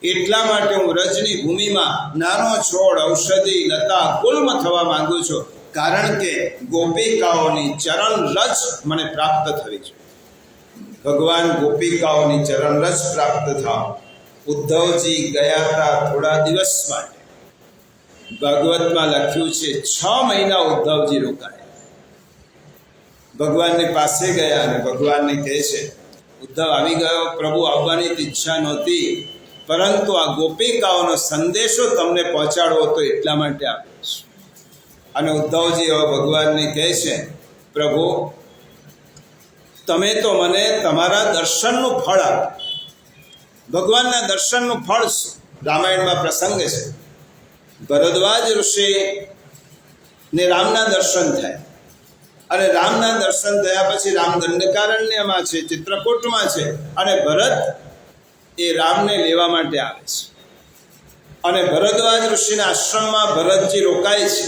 એટલા માટે હું વ્રજની ભૂમિમાં નાનો છોડ, ઔષધિ, લતા, ગુલ્મ થવા માંગુ છું, કારણ કે ગોપિકાઓની ચરણ રજ મને પ્રાપ્ત થવી છે. ભગવાન ગોપિકાઓની ચરણ રજ પ્રાપ્ત થાવ. ઉદ્ધવજી ગયા હતા થોડા દિવસ માટે. ભાગવતમાં લખ્યું છે 6 મહિના ઉદ્ધવજી રોકાયા. ભગવાનની પાસે ગયા અને ભગવાનને કહે છે, ઉદ્ધવ આવી ગયો, પ્રભુ આવવાની ઈચ્છા નહોતી, પરંતુ આ ગોપિકાઓનો સંદેશો તમને પહોંચાડવો તો એટલા માટે આવ્યો છું. અને ઉદ્ધવજી હવે ભગવાનને કહે છે, પ્રભુ, તમે તો મને તમારા દર્શનનું ફળ આપ્યું. ભગવાનના દર્શનનું ફળ શું? રામાયણમાં પ્રસંગ છે. ભરદ્વાજ ઋષિને રામના દર્શન થાય અને રામના દર્શન થયા પછી રામ દંડકારણ્યમાં છે, ચિત્રકૂટમાં છે, અને ભરત એ રામને લેવા માટે આવે છે. અને ભરદ્વાજ ઋષિના આશ્રમમાં ભરતજી રોકાય છે.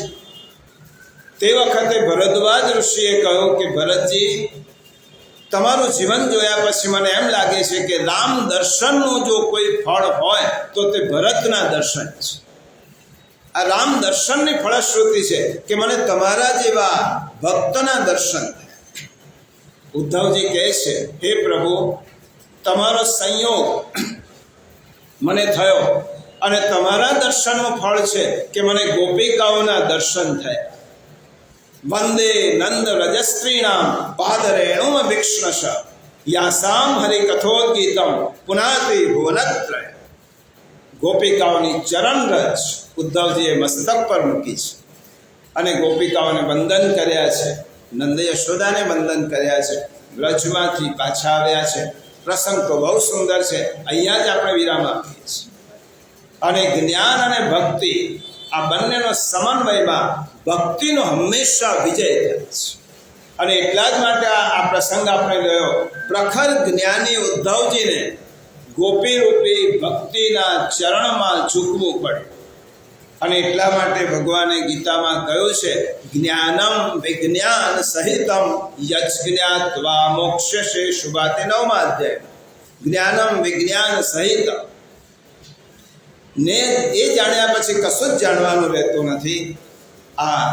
તે વખતે ભરદ્વાજ ઋષિએ કહ્યું કે ભરતજી, તમારું જીવન જોયા પછી મને એમ લાગે છે કે રામ દર્શનનું જો કોઈ ફળ હોય તો તે ભરતના દર્શન છે. આ રામ દર્શનની ફળશ્રુતિ છે કે મને તમારા જેવા ભક્તના દર્શન થયા. ઉદ્ધવજી કહે છે, હે પ્રભુ, તમારો સંયોગ મને થયો અને તમારા દર્શનનું ફળ છે કે મને ગોપિકાઓના દર્શન થયા. વંદે નંદ રજસ્ત્રીણામ પાદરેણુમ વિક્ષ્ણશ યાસામ હરિકથોદ્ગીતમ પુનાતિ ભુવનત્રય. ગોપિકાઓની ચરણ રજ ઉદ્ધવજીએ મસ્તક પર મૂકી છે અને ગોપિકાઓને વંદન કર્યા છે. નંદ યશોદાને વંદન કર્યા છે. વ્રજમાંથી પાછા આવ્યા છે. પ્રસંગ તો બહુ સુંદર છે. અહીંયા જ આપણે વિરામ આપીએ છીએ. અને જ્ઞાન અને ભક્તિ આ બંનેનો સમન્વયમાં ભક્તિનો હંમેશા વિજય થાય છે. અને એટલા જ માટે આ પ્રસંગ આપણે ગયો. પ્રખર જ્ઞાની ઉદ્ધવજીને ગોપીરૂપી ભક્તિના ચરણમાં ઝૂકવું પડે. અને એટલા માટે ભગવાને ગીતામાં કહ્યું છે, જ્ઞાનમ વિજ્ઞાન સહિતમ યચ જ્ઞાત્વા મોક્ષસે શુભા. તે 9મા અધ્યાય. જ્ઞાનમ વિજ્ઞાન સહિત ને એ જાણ્યા પછી કશું જ જાણવાનું રહેતું નથી. આ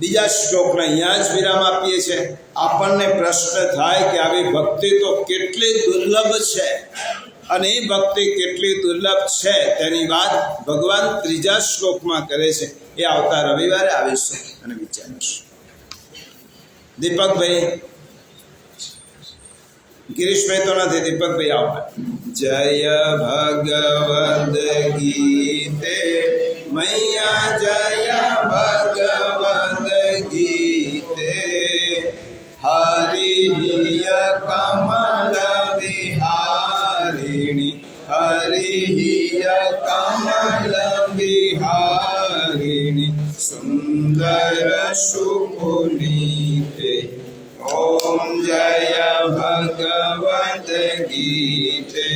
બીજા શ્લોકને અહીંયા જ વિરામ આપીએ છીએ. આપણને પ્રશ્ન થાય કે આવી ભક્તિ તો કેટલી દુર્લભ છે, અને એ ભક્તિ કેટલી દુર્લભ છે તેની વાત ભગવાન 3જા શ્લોકમાં કરે છે. એ આવતા રવિવારે આવીશું અને વિચારીશું. દીપકભાઈ, गिरीशભાઈ તો નથી, દીપકભાઈ આવો. જય ભગવદ ગીતે મૈયા જય ભગવદ ગીતે હરિય કમલ વિહારિણી હરિય કમલ વિહારિણી સુંદર સુપુનીતે ઓમ જય ભગવદ ગીતે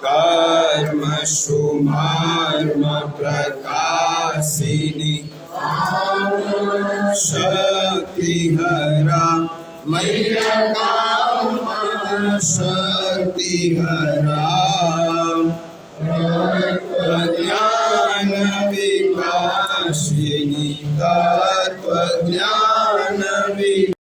કર્મ શુમાર્મ પ્રકાશિની શક્તિ હરા મૈયા શક્તિ હરા જ્ઞાન વિકાશિની તત્વ જ્ઞાન